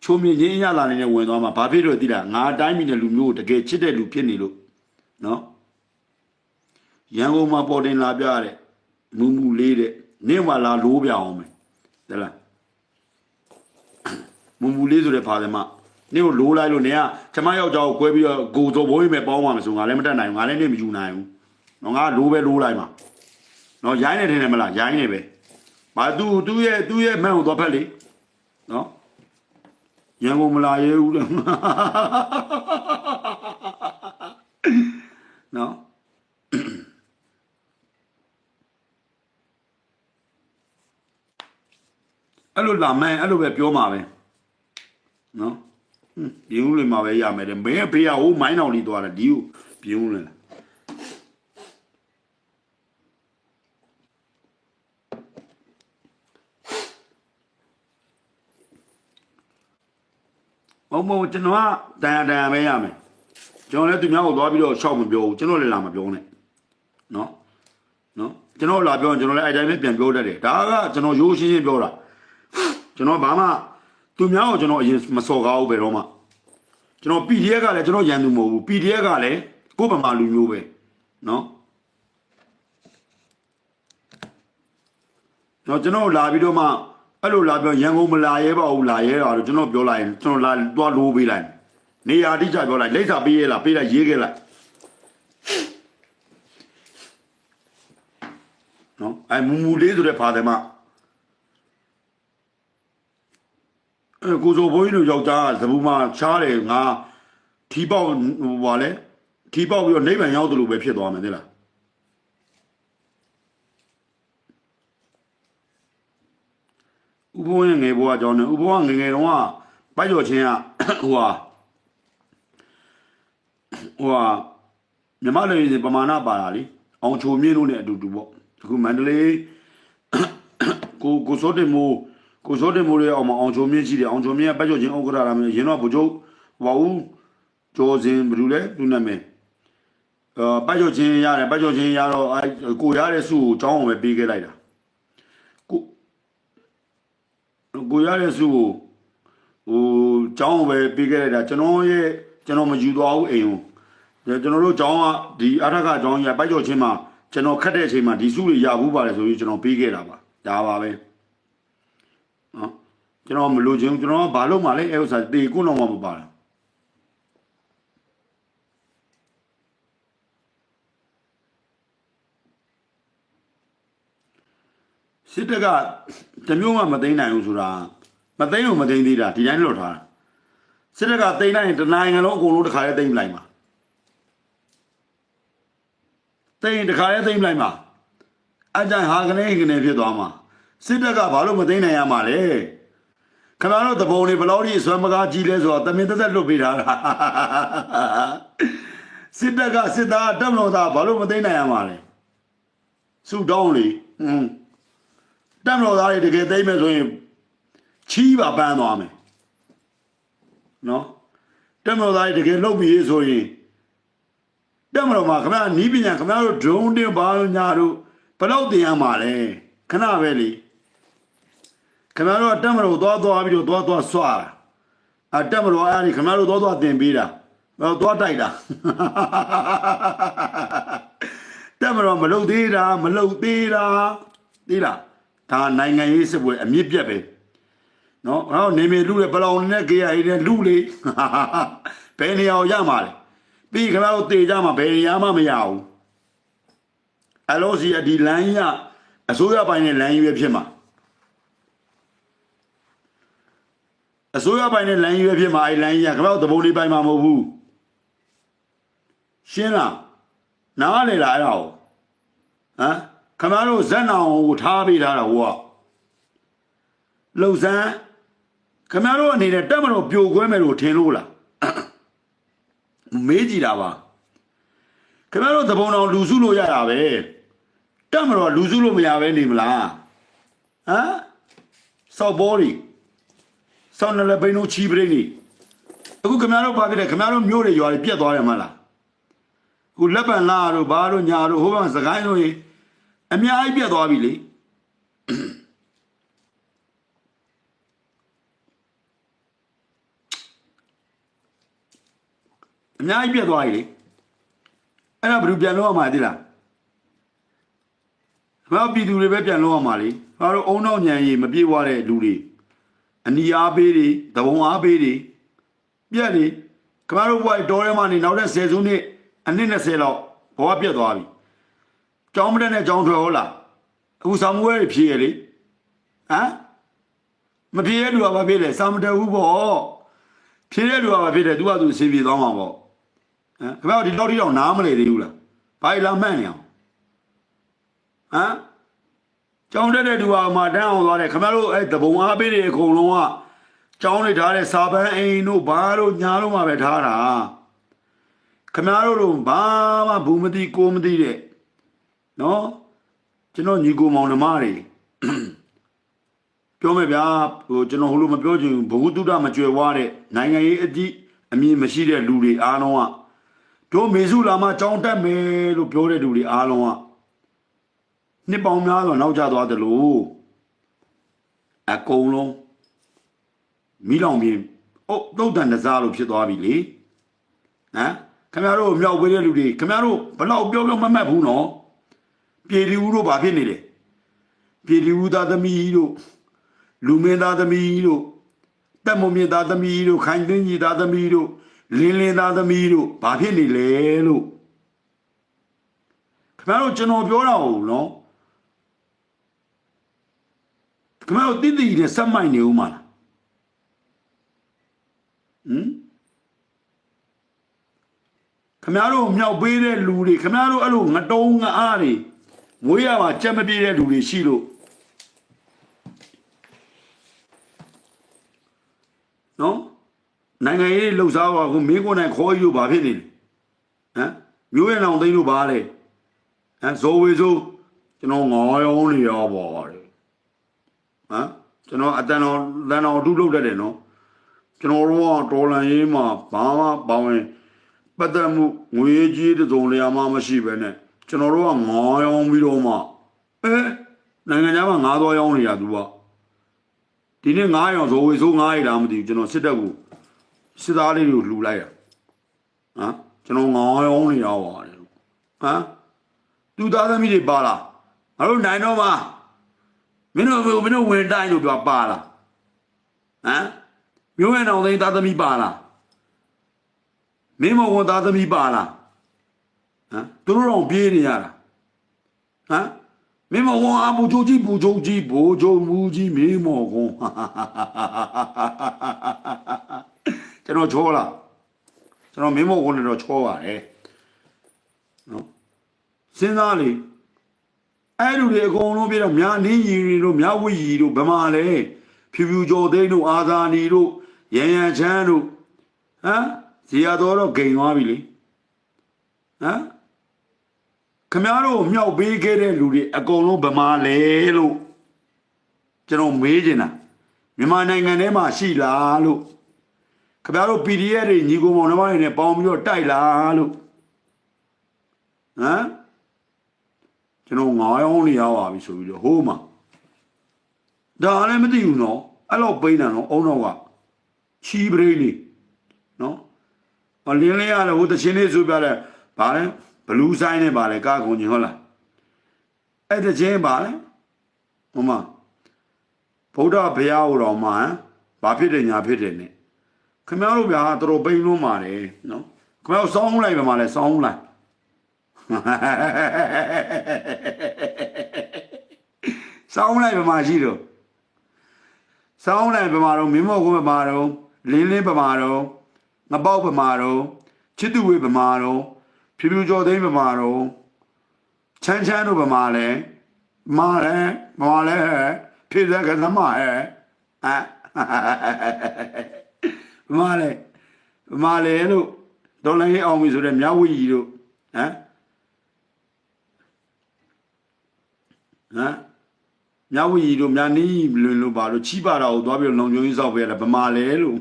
ချိုးမြင့်ချင်းရလာနေတဲ့ဝင်သွားမှာဘာဖြစ်လို့သိလားငါတိုင်းပြည်နဲ့လူမျိုးကိုတကယ်ချစ်တဲ့လူဖြစ်နေလို့နော်ရန်ကုန်မှာပေါ်တင်လာပြတဲ့မူလေးတဲ့နင့်မှာလာလိုးပြအောင်မယ်တလားမူလေးဆိုတဲ့ဖာတယ်မနင့်ကိုလိုးလိုက်လို့နင်ကကျမယောက်ျားကိုကွဲပြီးတော့ကိုစော်ဘိုးကြီးပဲပေါင်းပါမယ်ဆိုငါလည်းမတတ်နိုင်ဘူးငါလည်းနေမယူနိုင်ဘူးနော်ငါလိုးလိုက်မှာနော်ရိုင်းနေတယ်ထင်တယ်မလားရိုင်းနေပဲဘာသူ့ရဲ့မန်းကိုတော့ဖက်လေနော်ရန်ကုန်မလာရဲဘူးတဲ့နော်အဲ့လိုလာမယ်အဲ့လိုပဲပြောမှာပဲနော်ပြင်းဦးလေးမှာပဲရမယ်တဲ့မင်းဖေးကဟိုမိုင်းအောင်လေးသွားတယ်ဒီကိုပြင်းဦးလေးမဟုတ်ကျွန်တော်ကတန်ပဲရမယ်ကျွန်တော်လည်းသူများကိုသွားပြီးတော့ရှောက်မပြောဘူးကျွန်တော်လည်းလာမပြောနဲ့နော်ကျွန်တော်လာပြောရင်ကျွန်တော်လည်းအဲ့တိုင်းပဲပြန်ပြောတတ်တယ်ဒါကကျွန်တော်ရိုးရှင်းပြောတာကျွန်တော်ဘာမှသူများကိုကျွန်တော်အရင်မစော်ကားဘူးပဲတော့မှကျွန်တော် PDF ကလည်းကျွန်တော်ရန်သူမဟုတ်ဘူး PDF ကလည်းကိုယ့်ဗမာလူမျိုးပဲနော်ကျွန်တော်လာပြီးတော့မှအဲ့လိုလာပြောရန်ကုန်မလာရဲပါဘူးလာရဲတာတော့ကျွန်တော်ပြောလိုက်ရင်ကျွန်တော်လာသွားလိုးပေးလိုက်နေရာတိကျပြောလိုက်လိမ့်စာပေးရလားပေးလိုက်ရေးခဲ့လိုက်နော်အဲ့မူလေးဆိုတဲ့ဖာတယ်မကိုစိုးဘိုးကြီးတို့ယောက်ျားသဘူမှာရှားတယ်ငါထီပေါက်ဟိုလဲထီပေါက်ပြီးတော့နိဗ္ဗာန်ရောက်တယ်လို့ပဲဖြစ်သွားမယ်သိလားဥပဝင်းငယ်ဘွားကြောင်းနဲ့ဥပဝငယ်တုန်းကပိုက်ကျော်ချင်းကဟိုမြမလေးစီပမာဏပါတာလीအောင်ချိုမြင့်လို့နဲ့အတူတူပေါ့အခုမန္တလေးကိုစိုးတင်မိုးလေးအောင်အောင်ချိုမြင့်ရှိတယ်အောင်ချိုမြင့်ကပိုက်ကျော်ချင်းဥက္ကဋ္ဌလာမယ်ရင်တော့ဘုချုပ်ဟောဦးကျော်စင်ဘယ်လိုလဲသူနာမည်ပိုက်ကျော်ချင်းရတယ်ပိုက်ကျော်ချင်းရတော့ကိုရတဲ့စုကိုကျောင်းအောင်ပဲပေးခဲ့လိုက်တာကိုရတဲ့စုကိုဟိုကျောင်းပဲပေးခဲ့လိုက်တာကျွန်တော်မယူသွားဘူးအိမ်ကိုကျွန်တော်တို့ကျောင်းကဒီအထက်ကကျောင်းကြီးပိုက်ကျော်ချင်းမှာကျွန်တော်ခတ်တဲ့အချိန်မှာဒီစုတွေရဘူးပါတယ်ဆိုပြီးကျွန်တော်ပေးခဲ့တာပါဒါပါပဲနော်ကျွန်တော်မလို့ချင်းကျွန်တော်ဘာလို့မှလဲအဲဥစ္စာတေကိုတော့မှမပါဘူးစစ်တပ်ကတမျိုးမှမသိနိုင်ဘူးဆိုတာမသိဘူးမသိသေးတာဒီတိုင်းလွတ်ထားတာ စစ်တပ်ကတိမ့်လိုက်ရင်တနိုင်ငံလုံးအကုန်လုံးတစ်ခါတည်းတိမ့်လိုက်မှာတိမ့်တစ်ခါတည်းတိမ့်လိုက်မှာအကြံဟာကနေဖြစ်သွားမှာစစ်တပ်ကဘာလို့မသိနိုင်ရမှာလဲခင်ဗျားတို့တပုံတွေဘလောက်ကြီးအစွမ်းမကားကြီးလဲဆိုတော့တမင်သက်သက်လွတ်ပေးထားတာစစ်တပ်ကစစ်သားတပ်မတော်သားဘာလို့မသိနိုင်ရမှာလဲစုတောင်းလေတပ်မတော်သားတွေတကယ်သိမ်းမယ်ဆိုရင်ချီးပါပန်းသွားမယ်နော်တပ်မတော်သားတွေတကယ်လုပ်ပြီးဆိုရင်တက်မတော်မှာခင်ဗျားနီးပညာခင်ဗျားတို့ drone တင်ပါလို့ညာတို့ဘယ်တော့တင်ရမှာလဲခဏပဲလေခင်ဗျားတို့တက်မတော်သွားပြီးတော့သွားဆွာတာတက်မတော်အားကြီးခင်ဗျားတို့သွားတင်ပေးတာသွားတိုက်တာတက်မတော်မလုပ်သေးတာသိလားဒါနိုင်ငံရေးစစ်ပွဲအမြင့်ပြတ်ပဲနော်ဟောနေမေလူတွေဘလောင်နဲ့ကေအိုင်နဲ့လူလေဘယ်နေရာရမှာလဲပြီးခင်ဗျားတို့တေကြမှာဘယ်နေရာမှမရဘူးအလို့စီဒီလမ်းရအစိုးရပိုင်းနဲ့လမ်းရွေးဖြစ်မှာအစိုးရပိုင်းနဲ့လမ်းရွေးဖြစ်မှာအဲ့လမ်းရခင်ဗျားတို့တပုံလေးပိုင်းမှာမဟုတ်ဘူးရှင်းလားနားလေလားအဲ့ဒါကိုခင်ဗျားတို့ဇက်နောင်ကိုထားပေးထားတာဟိုကလှုပ်စမ်းခင်ဗျားတို့အနေနဲ့တက်မတော်ပြိုကွဲမယ်လို့ထင်လို့လားမေးကြည့်တာပါခင်ဗျားတို့သဘုံတော်လူစုလို့ရတာပဲတက်မတော်လူစုလို့မရပဲနေမလားစောက်ဘောတွေစောက်နယ်လည်းဘိန်းတို့ချီပရိတ်နေအခုခင်ဗျားတို့ဘာဖြစ်လဲခင်ဗျားတို့မျိုးတွေရွာတွေပြက်သွားတယ်မလားအခုလက်ပံလာတို့ဘာတို့ညာတို့ဟိုဘက်စကိုင်းတို့အများကြီးပြက်သွားပြီလေအများကြီးပြတ်သွားပြီလေအဲ့ဒါဘယ်လိုပြန်လို့ရမှာသိလားဘာပြည်သူတွေပဲပြန်လို့ရမှာလေဘာလို့အုံနောက်ညံရီမပြေးွားတဲ့လူတွေအနီအားပေးတွေတဘုံအားပေးတွေပြက်လေခင်ဗျားတို့ဘွားတော်ထဲမှာနေနောက်တဲ့10စုနှစ်အနည်း20လောက်ဘဝပြတ်သွားပြီကျောင်းမတက်နဲ့ကျောင်းထွက်ဟုတ်လားအခုဆောင်းမွေးတွေဖြေရလေမဖြေရလူကဘာဖြစ်လဲစာမတက်ဘူးပေါ့ဖြေရလူကဘာဖြစ်လဲ तू ကသူအစီပြေသွားမှာပေါ့ခင်ဗျားတို့ဒီလောက်ထိတော့နားမလဲသေးဘူးလားဘာလာမှန်းနေအောင်ကျောင်းတက်တဲ့သူကမှတန်းအောင်သွားတယ်ခင်ဗျားတို့အဲ့တဘုံအားပေးတွေအကုန်လုံးကကျောင်းတွေထားတဲ့စာပန်းအိမ်တို့ဘာတို့ညာတို့မှပဲထားတာခင်ဗျားတို့တော့ဘာမှဘူးမသိကိုမသိတဲ့နော်ကျွန်တော်ညီကိုမောင်နှမတွေပြောမယ်ဗျာဟိုကျွန်တော်ဟိုလိုမပြောချင်ဘူးဘဝတုဒ္ဒမကြွယ်ဝတဲ့နိုင်ငံရေးအကြည့်အမြင်မရှိတဲ့လူတွေအားလုံးကတို့မေစုလာမှကြောင်းတက်မယ်လို့ပြောတဲ့လူတွေအားလုံးကနှစ်ပေါင်းများစွာနောက်ကျသွားတယ်လို့အကုန်လုံးမိလောင်ပြင်းသုတ်တန်တစားလို့ဖြစ်သွားပြီလေခင်ဗျားတို့မြောက်ဝဲတဲ့လူတွေခင်ဗျားတို့ဘလောက်ပြောမမှတ်ဘူးနော်ပြည်သူတို့ဘာဖြစ်နေလဲပြည်သူသားသမီးတို့လူမင်းသားသမီးတို့တက်မုံမြင့်သားသမီးတို့ခိုင်သိန်းကြီးသားသမီးတို့လင်းသားသမီးတို့ဘာဖြစ်နေလဲလို့ခင်ဗျားတို့ကျွန်တော်ပြောတာဟုတ်နော်ခင်ဗျားတို့တိတိနဲ့စက်မိုက်နေဦးမှာလားခင်ဗျားတို့မြောက်ပေးတဲ့လူတွေခင်ဗျားတို့အဲ့လိုငတုံးငအားတွေမွေးရမှာကြက်မပြေးတဲ့လူတွေရှိလို့နော်နိုင်ငံရေးလှုပ်ရှားပါခုမင်းကိုယ်နိုင်ခေါ်ယူဘာဖြစ်နေလဲမျိုးရံအောင်သိန်းတို့ဘာလဲဇော်ဝေဆိုကျွန်တော်ငေါရောင်းနေရောပါတယ်ကျွန်တော်အတန်တော်အတူလုပ်တတ်တယ်နော်ကျွန်တော်တို့ကတော်လန်ရေးမှာဘာမှပေါဝင်ပတ်သက်မှုငွေကြီးတစုံလျာမှမရှိပဲနဲ့ကျွန်တော်တို့ကငေါရောင်းပြီးတော့မှနိုင်ငံခြားမှာငါးသွားရောင်းနေတာသူကဒီနေ့9ရောင်ဇော်ဝေဆို9ရလားမသိဘူးကျွန်တော်စစ်တပ်ကိုစစ်သားလေးတွေကိုလှူလိုက်တာကျွန်တော်9ရောင်းနေရပါတယ်သူသားသမီးတွေပါလားငါတို့နိုင်တော့မှာမင်းတို့ဝင်တိုင်းလို့ပြောပါလားမျိုးရံအောင်သိန်းသားသမီးပါလားမင်းမောင်သားသမီးပါလားသူတို့တော့ပြေးနေရတာမင်းမောင်ကအဘူချိုကြီးဘူချိုမူကြီးမင်းမောင် ကျွန်တော်ချောလားကျွန်တော်မင်းမောကုန်းနဲ့တော့ချောပါတယ်နော်စဉ်းစားလေအဲ့လူတွေအကုန်လုံးပြတော့မြာနင်းကြီးတို့မြာဝီကြီးတို့ဗမာလေဖြူဖြူကျော်သိန်းတို့အာသာနီတို့ရန်ရန်ချမ်းတို့ဟမ်ဇီယာတော်တော့ဂိမ်သွားပြီလေဟမ်ခမားတို့မြောက်ပေးခဲ့တဲ့လူတွေအကုန်လုံးဗမာလေလို့ကျွန်တော်မေးချင်တာမြန်မာနိုင်ငံထဲမှာရှိလားလို့ခမားတို့ PDF တွေညီကိုမောင်နှမတွေနဲ့ပေါင်းပြီးတော့တိုက်လားလို့ဟမ်ကျွန်တော်9ရောင်းနေရပါပြီဆိုပြီးတော့ဟိုးမှာဒါလည်းမသိဘူးနော်အဲ့လောက်ပိန်းတာနော်အုံတော့ကချီးပရိနေနော်အလင်းလေးရတယ်ဟိုတချင်းလေးဆိုပြတယ်ဗာလဲဘလူးဆိုင်နဲ့ဗာလဲကားကုန်ကြီးဟုတ်လားအဲ့တချင်းဗာလဲဟိုမှာဗုဒ္ဓဘုရားဟိုတော်မှာဘာဖြစ်တယ်ညာဖြစ်တယ်နဲ့ခင်ဗျားတို့ဗျာတော်ပိန်းလုံးပါတယ်နော်ခင်ဗျားတို့စောင်းလိုက်ပါမလဲစောင်းလိုက်စောင်းလိုက်ပါမရှိတော့စောင်းလိုက်ပါမတော့မင်းမောကုန်းပါမတော့လင်းလင်းပါမတော့ငပေါက်ပါမတော့ချစ်သူဝေပါမတော့ဖြူဖြူကျော်သိန်းပါမတော့ချမ်းချမ်းတို့ပါမလဲမာလဲမာလဲဖြစ်တဲ့ကသမဟဲ့မာလဲလို့ဒေါ်လာရေးအောင်ပြီဆိုတဲ့မြဝီကြီးတို့ဟမ်မြဝီကြီးတို့မြနီးလွင်လို့ပါလို့ချီးပါတာကိုသွားပြီးလုံကျုံကြီးစောက်ပေးရတာဗမာလဲလို့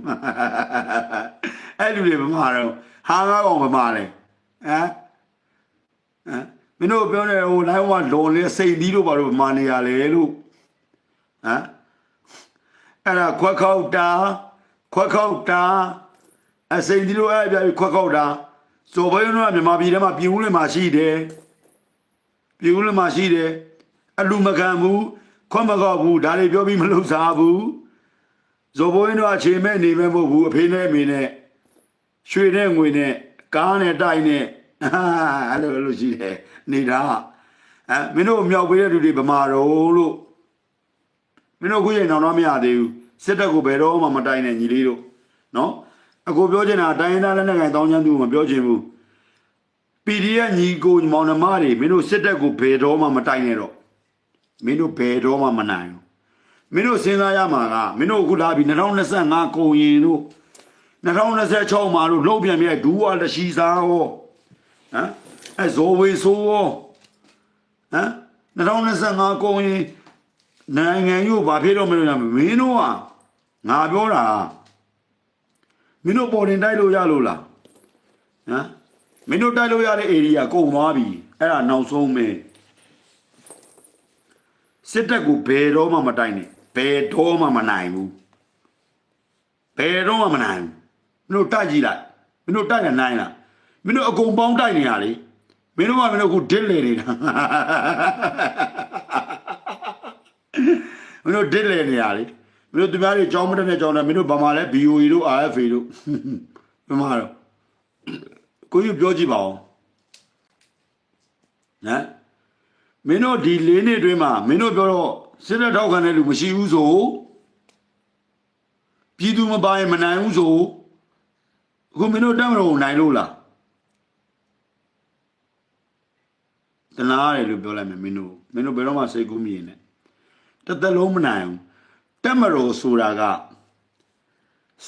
အဲ့လူတွေဗမာတော့ဟာငါကောင်ဗမာလဲမင်းတို့ပြောနေဟိုလိုင်းဝါလွန်လေးစိတ်သီးတို့ပါလို့ဗမာနေရလေလို့အဲ့ဒါခွက်ခောက်တာအစိတ်သီးတို့အဲ့ပြပြီးခွက်ခောက်တာစော်ဘယုံတို့ကမြန်မာပြည်ထဲမှာပြည်ဦးလင်မှာရှိတယ်အလူမခံဘူးခွက်မကောက်ဘူးဒါတွေပြောပြီးမလုပ်စားဘူးဇော်ဘိုးရင်တို့အခြေမဲ့နေမဲ့မဟုတ်ဘူးအဖေနဲ့အမေနဲ့ရွှေနဲ့ငွေနဲ့ကားနဲ့တိုက်နဲ့အဲ့လိုရှိတယ်နေတာမင်းတို့မြောက်ပေးတဲ့လူတွေဗမာတော်လို့မင်းတို့ခုချိန်တော့မရသေးဘူးစစ်တပ်ကိုဘယ်တော့မှမတိုက်နဲ့ညီလေးတို့နော်အကိုပြောချင်တာတိုင်းရင်းသားလက်နက်ကိုင်တောင်းချမ်းသူမပြောချင်ဘူး PDF ညီကိုမောင်နှမတွေမင်းတို့စစ်တပ်ကိုဘယ်တော့မှမတိုက်နဲ့တော့မင်းတို့ဘယ်တော့မှမနိုင်ဘူးမင်းတို့စဉ်းစားရမှာကမင်းတို့အခုလာပြီ2025ကုန်ရင်တို့2026မှာတို့လုံးပြန်ပြဒူးဝါတရှိစားဟောအဲဇော်ဝေဆိုးဟော2025ကုန်ရင်နိုင်ငံယူဘာဖြစ်တော့မလို့ရမင်းတို့ကငါပြောတာမင်းတို့ပေါ်တင်တိုက်လို့ရလို့လားမင်းတို့တိုက်လို့ရတဲ့ area ကုန်သွားပြီအဲ့ဒါနောက်ဆုံးပဲစစ်တပ်ကိုဘယ်တော့မှမတိုက်နဲ့ဘယ်တော့မှမနိုင်ဘူးဘယ်တော့မှမနိုင်ဘူးမင်းတို့တိုက်ကြည့်လိုက်မင်းတို့တိုက်ရနိုင်လားမင်းတို့အကုန်ပေါင်းတိုက်နေရလေမင်းတို့ကမင်းတို့အခုဒစ်လေနေတာမင်းတို့ဒစ်လေနေရလေမင်းတို့သူများတွေကြောင်းမတက်နဲ့ကြောင်းတယ်မင်းတို့ဘာမှလဲ BOE တို့ RFA တို့ဘယ်မှာတော့ကိုကြီးပြောကြည့်ပါဦးမင်းတို့ဒီ၄နှစ်တွင်းမှာမင်းတို့ပြောတော့စစ်တပ်ထောက်ခံတဲ့လူမရှိဘူးဆိုပြည်သူမပါရင်မနိုင်ဘူးဆိုအခုမင်းတို့တက်မလို့နိုင်လို့လားတနာရတယ်လို့ပြောလိုက်မယ်မင်းတို့ဘယ်တော့မှစိတ်ကူးမြင်နဲ့တသက်လုံးမနိုင်ဘူးတက်မလို့ဆိုတာက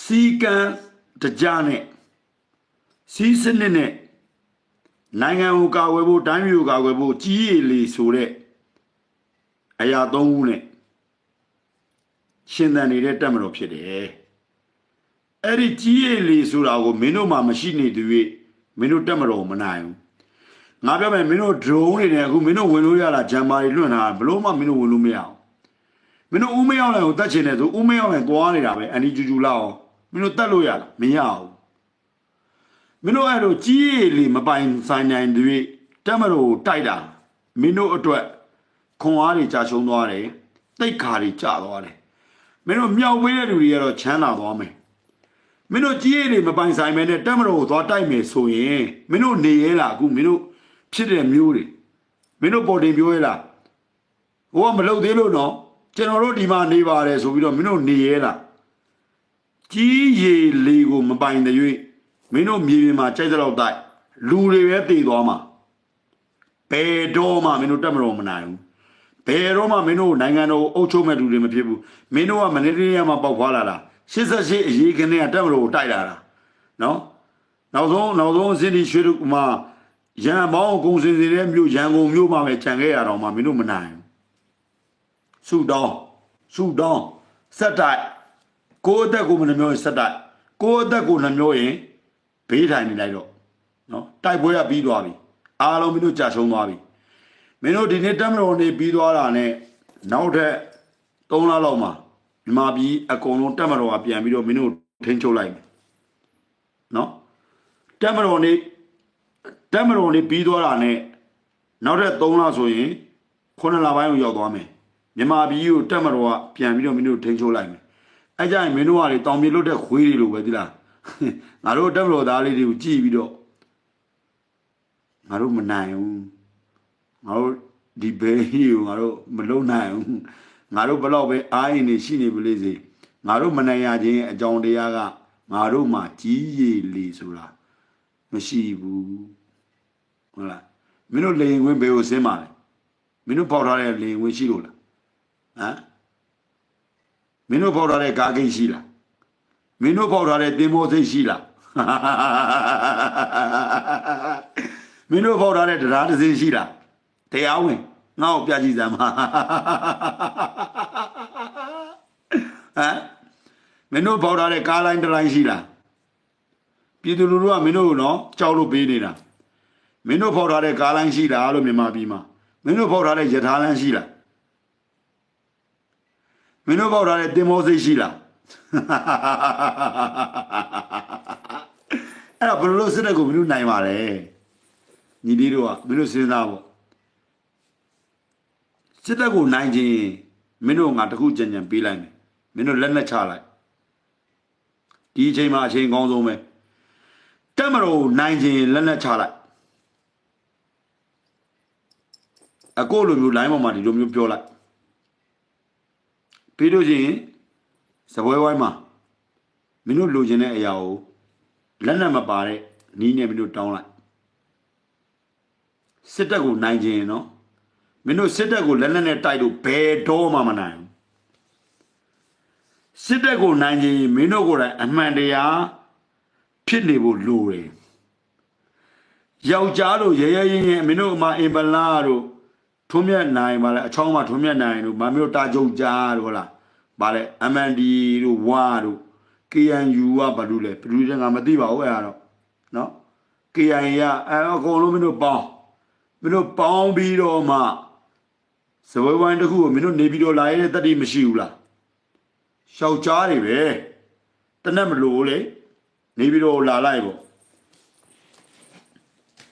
စီကံတကြနဲ့စီးစနစ်နဲ့နိုင်ငံကိုကာကွယ်ဖို့တိုင်းပြည်ကိုကာကွယ်ဖို့ကြီးရည်လီဆိုတဲ့အရာ၃ခုနဲ့ရှင်သန်နေတဲ့တက်မတော်ဖြစ်တယ်အဲ့ဒီကြီးရည်လီဆိုတာကိုမင်းတို့မှမရှိနေသူ၍မင်းတို့တက်မတော်မနိုင်ဘူးငါပြောမယ်မင်းတို့ drone တွေနဲ့အခုမင်းတို့ဝင်လို့ရတာဂျမ်မာတွေလွှင့်တာဘလို့မှမင်းတို့ဝင်လို့မရအောင်မင်းတို့ဦးမရောက်လိုက်ကိုတတ်ချင်တယ်ဆိုဦးမရောက်လိုက်သွားနေတာပဲအန်ဒီကျူကျူလာအောင်မင်းတို့တတ်လို့ရလားမရဘူးမင်းတို့အဲ့လိုကြီးရည်လီမပိုင်ဆိုင်နိုင်သူ၍တက်မတော်တိုက်တာမင်းတို့အတွက်ခွန်အားတွေကြာရှုံးသွားတယ်တိတ်ခါတွေကြာသွားတယ်မင်းတို့မြောက်ဝဲတဲ့လူတွေကတော့ချမ်းသာသွားမယ်မင်းတို့ကြီးရည်တွေမပိုင်ဆိုင်မဲနဲ့တက်မတော်ကိုသွားတိုက်မယ်ဆိုရင်မင်းတို့နေရဲလားအခုမင်းတို့ဖြစ်တဲ့မျိုးတွေမင်းတို့ပေါ်တင်ပြောရဲလားဟိုကမလုပ်သေးလို့နော်ကျွန်တော်တို့ဒီမှာနေပါတယ်ဆိုပြီးတော့မင်းတို့နေရဲလား ကြီးရေလေကိုမပိုင်တဲ့၍မင်းတို့မြေပြင်မှာကြိုက်တဲ့လောက်တိုက်လူတွေပဲတည်သွားမှာဘယ်တော့မှမင်းတို့တက်မတော်မနိုင်ဘူးဘယ်တော့မှမင်းတို့နိုင်ငံတော်အုပ်ချုပ်မဲ့လူတွေမဖြစ်ဘူးမင်းတို့ကမနေ့တည်းကမှပေါက်ဖွာလာတာ88အရေးခင်းကတက်မတော်ကိုတိုက်လာတာနော်နောက်ဆုံးအစင်းဒီရွှေတို့မှာရန်ပေါင်းကုံစင်စီတဲ့မြို့ရန်ကုန်မြို့မှာပဲခြံခဲ့ရတော့မှမင်းတို့မနိုင်ဘူးဆူတောင်းဆက်တိုက်ကိုအသက်ကိုမနှမျိုးရင်ဆက်တိုက်ကိုအသက်ကိုနှမျိုးရင်ဘေးထိုင်နေလိုက်တော့နော်တိုက်ပွဲကပြီးသွားပြီအားလုံးမင်းတို့ကြာရှုံးသွားပြီမင်းတို့ဒီနေ့တက်မတော်နေပြီးသွားတာနဲ့နောက်ထပ်3လလောက်မှာမြန်မာပြည်အကုန်လုံးတက်မတော်ကပြန်ပြီးတော့မင်းတို့ထိန်းချုပ်လိုက်မယ်နော်တက်မတော်နေပြီးသွားတာနဲ့နောက်ထပ်3လဆိုရင်9လပိုင်းကိုရောက်သွားမယ်မြန်မာပြည်ကိုတက်မတော်ကပြန်ပြီးတော့မင်းတို့ထိန်းချုပ်လိုက်မယ်အဲကြရင်မင်းတို့ကလေတောင်ပြေလွတ်တဲ့ခွေးတွေလိုပဲဒီလားငါတို့တက်မတော်သားလေးတွေကိုကြည့်ပြီးတော့ငါတို့မနိုင်ဘူးငါတို့ဒီဘဲကြီးကိုငါတို့မလုံနိုင်ဘူးငါတို့ဘလောက်ပဲအားရင်နေရှိနေပါလေစေငါတို့မနိုင်ရခြင်းအကြောင်းတရားကငါတို့မှာကြီးရည်လီဆိုတာမရှိဘူးဟုတ်လားမင်းတို့လေရင်ခွင်းဘယ်ကိုဆင်းပါလဲမင်းတို့ပေါက်ထားတဲ့လေရင်ခွင်းရှိလို့လားဟမ်မင်းတို့ပေါက်ထားတဲ့ကားကိတ်ရှိလားမင်းတို့ပေါက်ထားတဲ့တင်မောစိတ်ရှိလားမင်းတို့ပေါက်ထားတဲ့တရားတစ်စင်းရှိလားတရားဝင်ငါ့ကိုပြကြည့်စမ်းပါဟမ်မင်းတို့ပေါက်ထားတဲ့ကားလိုင်းတစ်လိုင်းရှိလားပြည်သူလူထုကမင်းတို့နော်ကြောက်လို့ပေးနေတာမင်းတို့ပေါက်ထားတဲ့ကားလိုင်းရှိလားလို့မြန်မာပြည်မှာမင်းတို့ပေါက်ထားတဲ့ယထာလမ်းရှိလားမင်းတို့ပေါက်ထားတဲ့တင်မောစိတ်ရှိလားအဲ့တော့ဘယ်လိုစစ်တပ်ကိုမင်းတို့နိုင်ပါလဲညီလေးတို့ကမင်းတို့စဉ်းစားဖို့စစ်တပ်ကိုနိုင်ခြင်းမင်းတို့ငါတခုကြံကြံပေးလိုက်မယ်မင်းတို့လက်နဲ့ချလိုက်ဒီအချိန်မှာအချိန်ကောင်းဆုံးပဲတက်မတော်နိုင်ခြင်းလက်နဲ့ချလိုက်အကိုလိုမျိုး line ပေါ်မှာဒီလိုမျိုးပြောလိုက်ပြီးလို့ချင်းစပွဲဝိုင်းမှာမင်းတို့လိုချင်တဲ့အရာကိုလက်နဲ့မပါတဲ့နီးနဲ့မင်းတို့တောင်းလိုက်စစ်တပ်ကိုနိုင်ခြင်းနော်မင်းတို့စစ်တပ်ကိုလက်နဲ့တိုက်လို့ဘယ်တော့မှမနိုင်ဘူးစစ်တပ်ကိုနိုင်ခြင်းမင်းတို့ကိုယ်တိုင်အမှန်တရားဖြစ်နေဖို့လိုတယ်ယောက်ျားတို့ရဲရဲရင်ရင်မင်းတို့မှာအင်ပလာတို့ထုံးမြတ်နိုင်ပါလေအချောင်းမှာထုံးမြတ်နိုင်တို့မမင်းတို့တာကြုံကြားတို့ဟုတ်လားဗါလေ MND တို့ဝါတို့ KNU ကဘာလို့လဲဘယ်လိုလဲငါမသိပါဘူးအဲ့ဒါတော့နော် KNU ကအကုန်လုံးမင်းတို့ပေါင်းပြီးတော့မှစပွဲဝိုင်းတစ်ခုကိုမင်းတို့နေပြီးတော့လာရတဲ့တတိမရှိဘူးလားရှောက်ကြားတွေပဲတနက်မလို့လေနေပြီးတော့လာလိုက်ပေါ့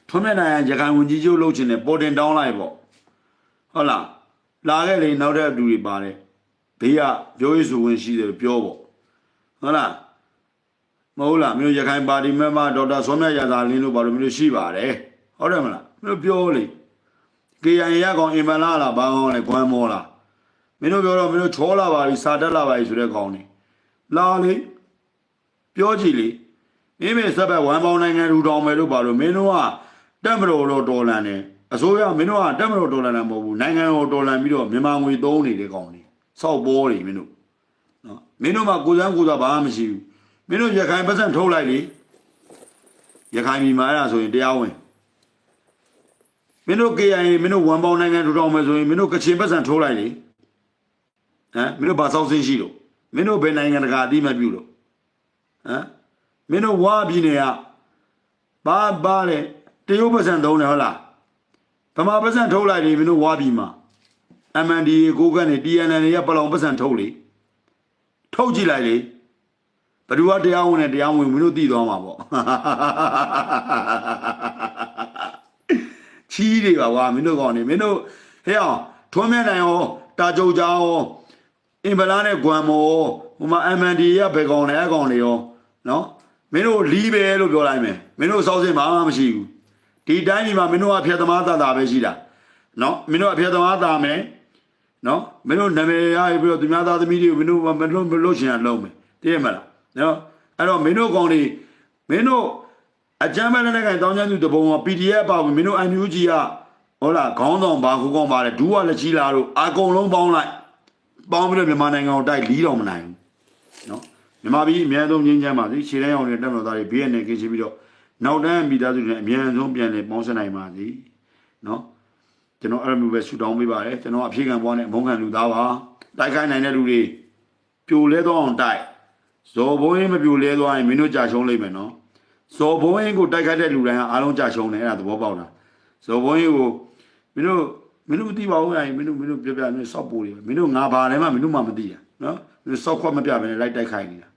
ထုံးမြတ်နိုင်ရခိုင်ဝန်ကြီးချုပ်လှုပ်ချင်တယ်ပေါ်တင်တောင်းလိုက်ပေါ့ဟုတ်လားလာခဲ့လေနောက်တဲ့လူတွေပါတယ်ဘေးကပြောရေးဆိုဝင်ရှိတယ်ပြောပေါ့ဟုတ်လားမဟုတ်လားမျိုးရခိုင်ပါတီမမဒေါက်တာစောမြတ်ရသာလင်းတို့ဘာလို့မျိုးရှိပါတယ်ဟုတ်တယ်မလားမျိုးပြောလေ KIA ရကောင်အင်မန်လာလားဘာကောင်းလဲကွမ်းမောလားမင်းတို့ပြောတော့မင်းတို့ချောလာပါပြီစာတက်လာပါပြီဆိုတဲ့ကောင်နေလာလေပြောကြည့်လေမင်းမေဆက်ဘက်ဝမ်ပေါင်းနိုင်ငံထူထောင်မယ်လို့ဘာလို့မင်းတို့ကတက်မတော်တော့တော်လန်တယ်အစိုးရမင်းတို့ကတက်မတော်တော်လန်တာမဟုတ်ဘူးနိုင်ငံတော်တော်လန်ပြီးတော့မြန်မာငွေသုံးနေတဲ့ကောင်နေစောက်ပေါ်နေမင်းတို့နော်မင်းတို့မှကိုစမ်းကိုစားဘာမှမရှိဘူးမင်းတို့ရခိုင်ပတ်စံထုတ်လိုက်လေရခိုင်ပြည်မှာအဲ့ဒါဆိုရင်တရားဝင်မင်းတို့ KIA မင်းတို့ဝမ်ပေါင်းနိုင်ငံထူထောင်မယ်ဆိုရင်မင်းတို့ကချင်ပတ်စံထုတ်လိုက်လေဟမ်မင်းတို့ဘာစောက်စင်းရှိလို့မင်းတို့ဘယ်နိုင်ငံတကာအတိမပြုလို့ဟမ်မင်းတို့ဝါပြည်နယ်ကဘာလဲတရုတ်ပတ်စံသုံးတယ်ဟုတ်လားဗမာပတ်စံထုတ်လိုက်လေမင်းတို့ဝါပြည်မှာ MND ကိုကနေ TNN ရပလောင်ပတ်စံထုတ်လေထုတ်ကြည့်လိုက်လေဘယ်သူကတရားဝင်နဲ့တရားဝင်မင်းတို့သိသွားမှာပေါ့ချီးတွေပါကွာမင်းတို့ကောင်နေမင်းတို့ဟဲ့အောင်ထွန်းမြတ်နိုင်ရောတာကြုံကြောင်အင်ဗလာနဲ့ဂွမ်မောဟိုမှာ MND ရဘယ်ကောင်လဲအကောင်တွေရောနော်မင်းတို့လီးပဲလို့ပြောလိုက်မယ်မင်းတို့စောက်စင်ဘာမှမရှိဘူးဒီတိုင်းဒီမှာမင်းတို့ကဖျက်သမားတာပဲရှိတာနော်မင်းတို့ကဖျက်သမားတာမယ်နော်မင်းတို့နာမည်ရပြီးတော့သူများသားသမီးတွေကိုမင်းတို့မလုပ်ချင်အောင်လုပ်မယ်တည်ရမလား နော်အဲ့တော့မင်းတို့ကောင်တွေမင်းတို့အကြမ်းမဲ့တဲ့ကန်တောင်းချမ်းသူတပုံက PDF ပါဝင်မင်းတို့ NUG ကဟုတ်လားခေါင်းဆောင်ဘာခုကောင်ပါလဲဒူးကလက်ချီလာတို့အကုန်လုံးပေါင်းလိုက်ပေါင်းပြီးတော့မြန်မာနိုင်ငံကိုတိုက်လီးတော်မနိုင်ဘူးနော်မြန်မာပြည်အများဆုံးငင်းချမ်းပါစေခြေတန်းအောင်တွေတက်တော်သားတွေဘေးရနေကိချင်းပြီးတော့နောက်တန်းမိသားစုတွေအများဆုံးပြန်လည်ပေါင်းစပ်နိုင်ပါစေနော်ကျွန်တော်အဲ့လိုမျိုးပဲဆူတောင်းပေးပါတယ်ကျွန်တော်အဖြေခံပွားနဲ့အမုန်းခံလူသားပါတိုက်ခိုင်းနိုင်တဲ့လူတွေပြိုလဲတော့အောင်တိုက်ဇော်ဘုံရင်မပြိုလဲသွားရင်မင်းတို့ကြာရှုံးလိမ့်မယ်နော်ဇော်ဘုံရင်ကိုတိုက်ခိုက်တဲ့လူတိုင်းကအားလုံးကြာရှုံးတယ်အဲ့ဒါသဘောပေါက်တာဇော်ဘုံရင်ကိုမင်းတို့မသိပါဘူးအဲ့မင်းတို့ပြပြမင်းစောက်ပူတွေမင်းတို့ငါဘာလဲမှမင်းတို့မှမသိတာနော်မင်းစောက်ခွက်မပြဘဲနဲ့လိုက်တိုက်ခိုက်နေတာ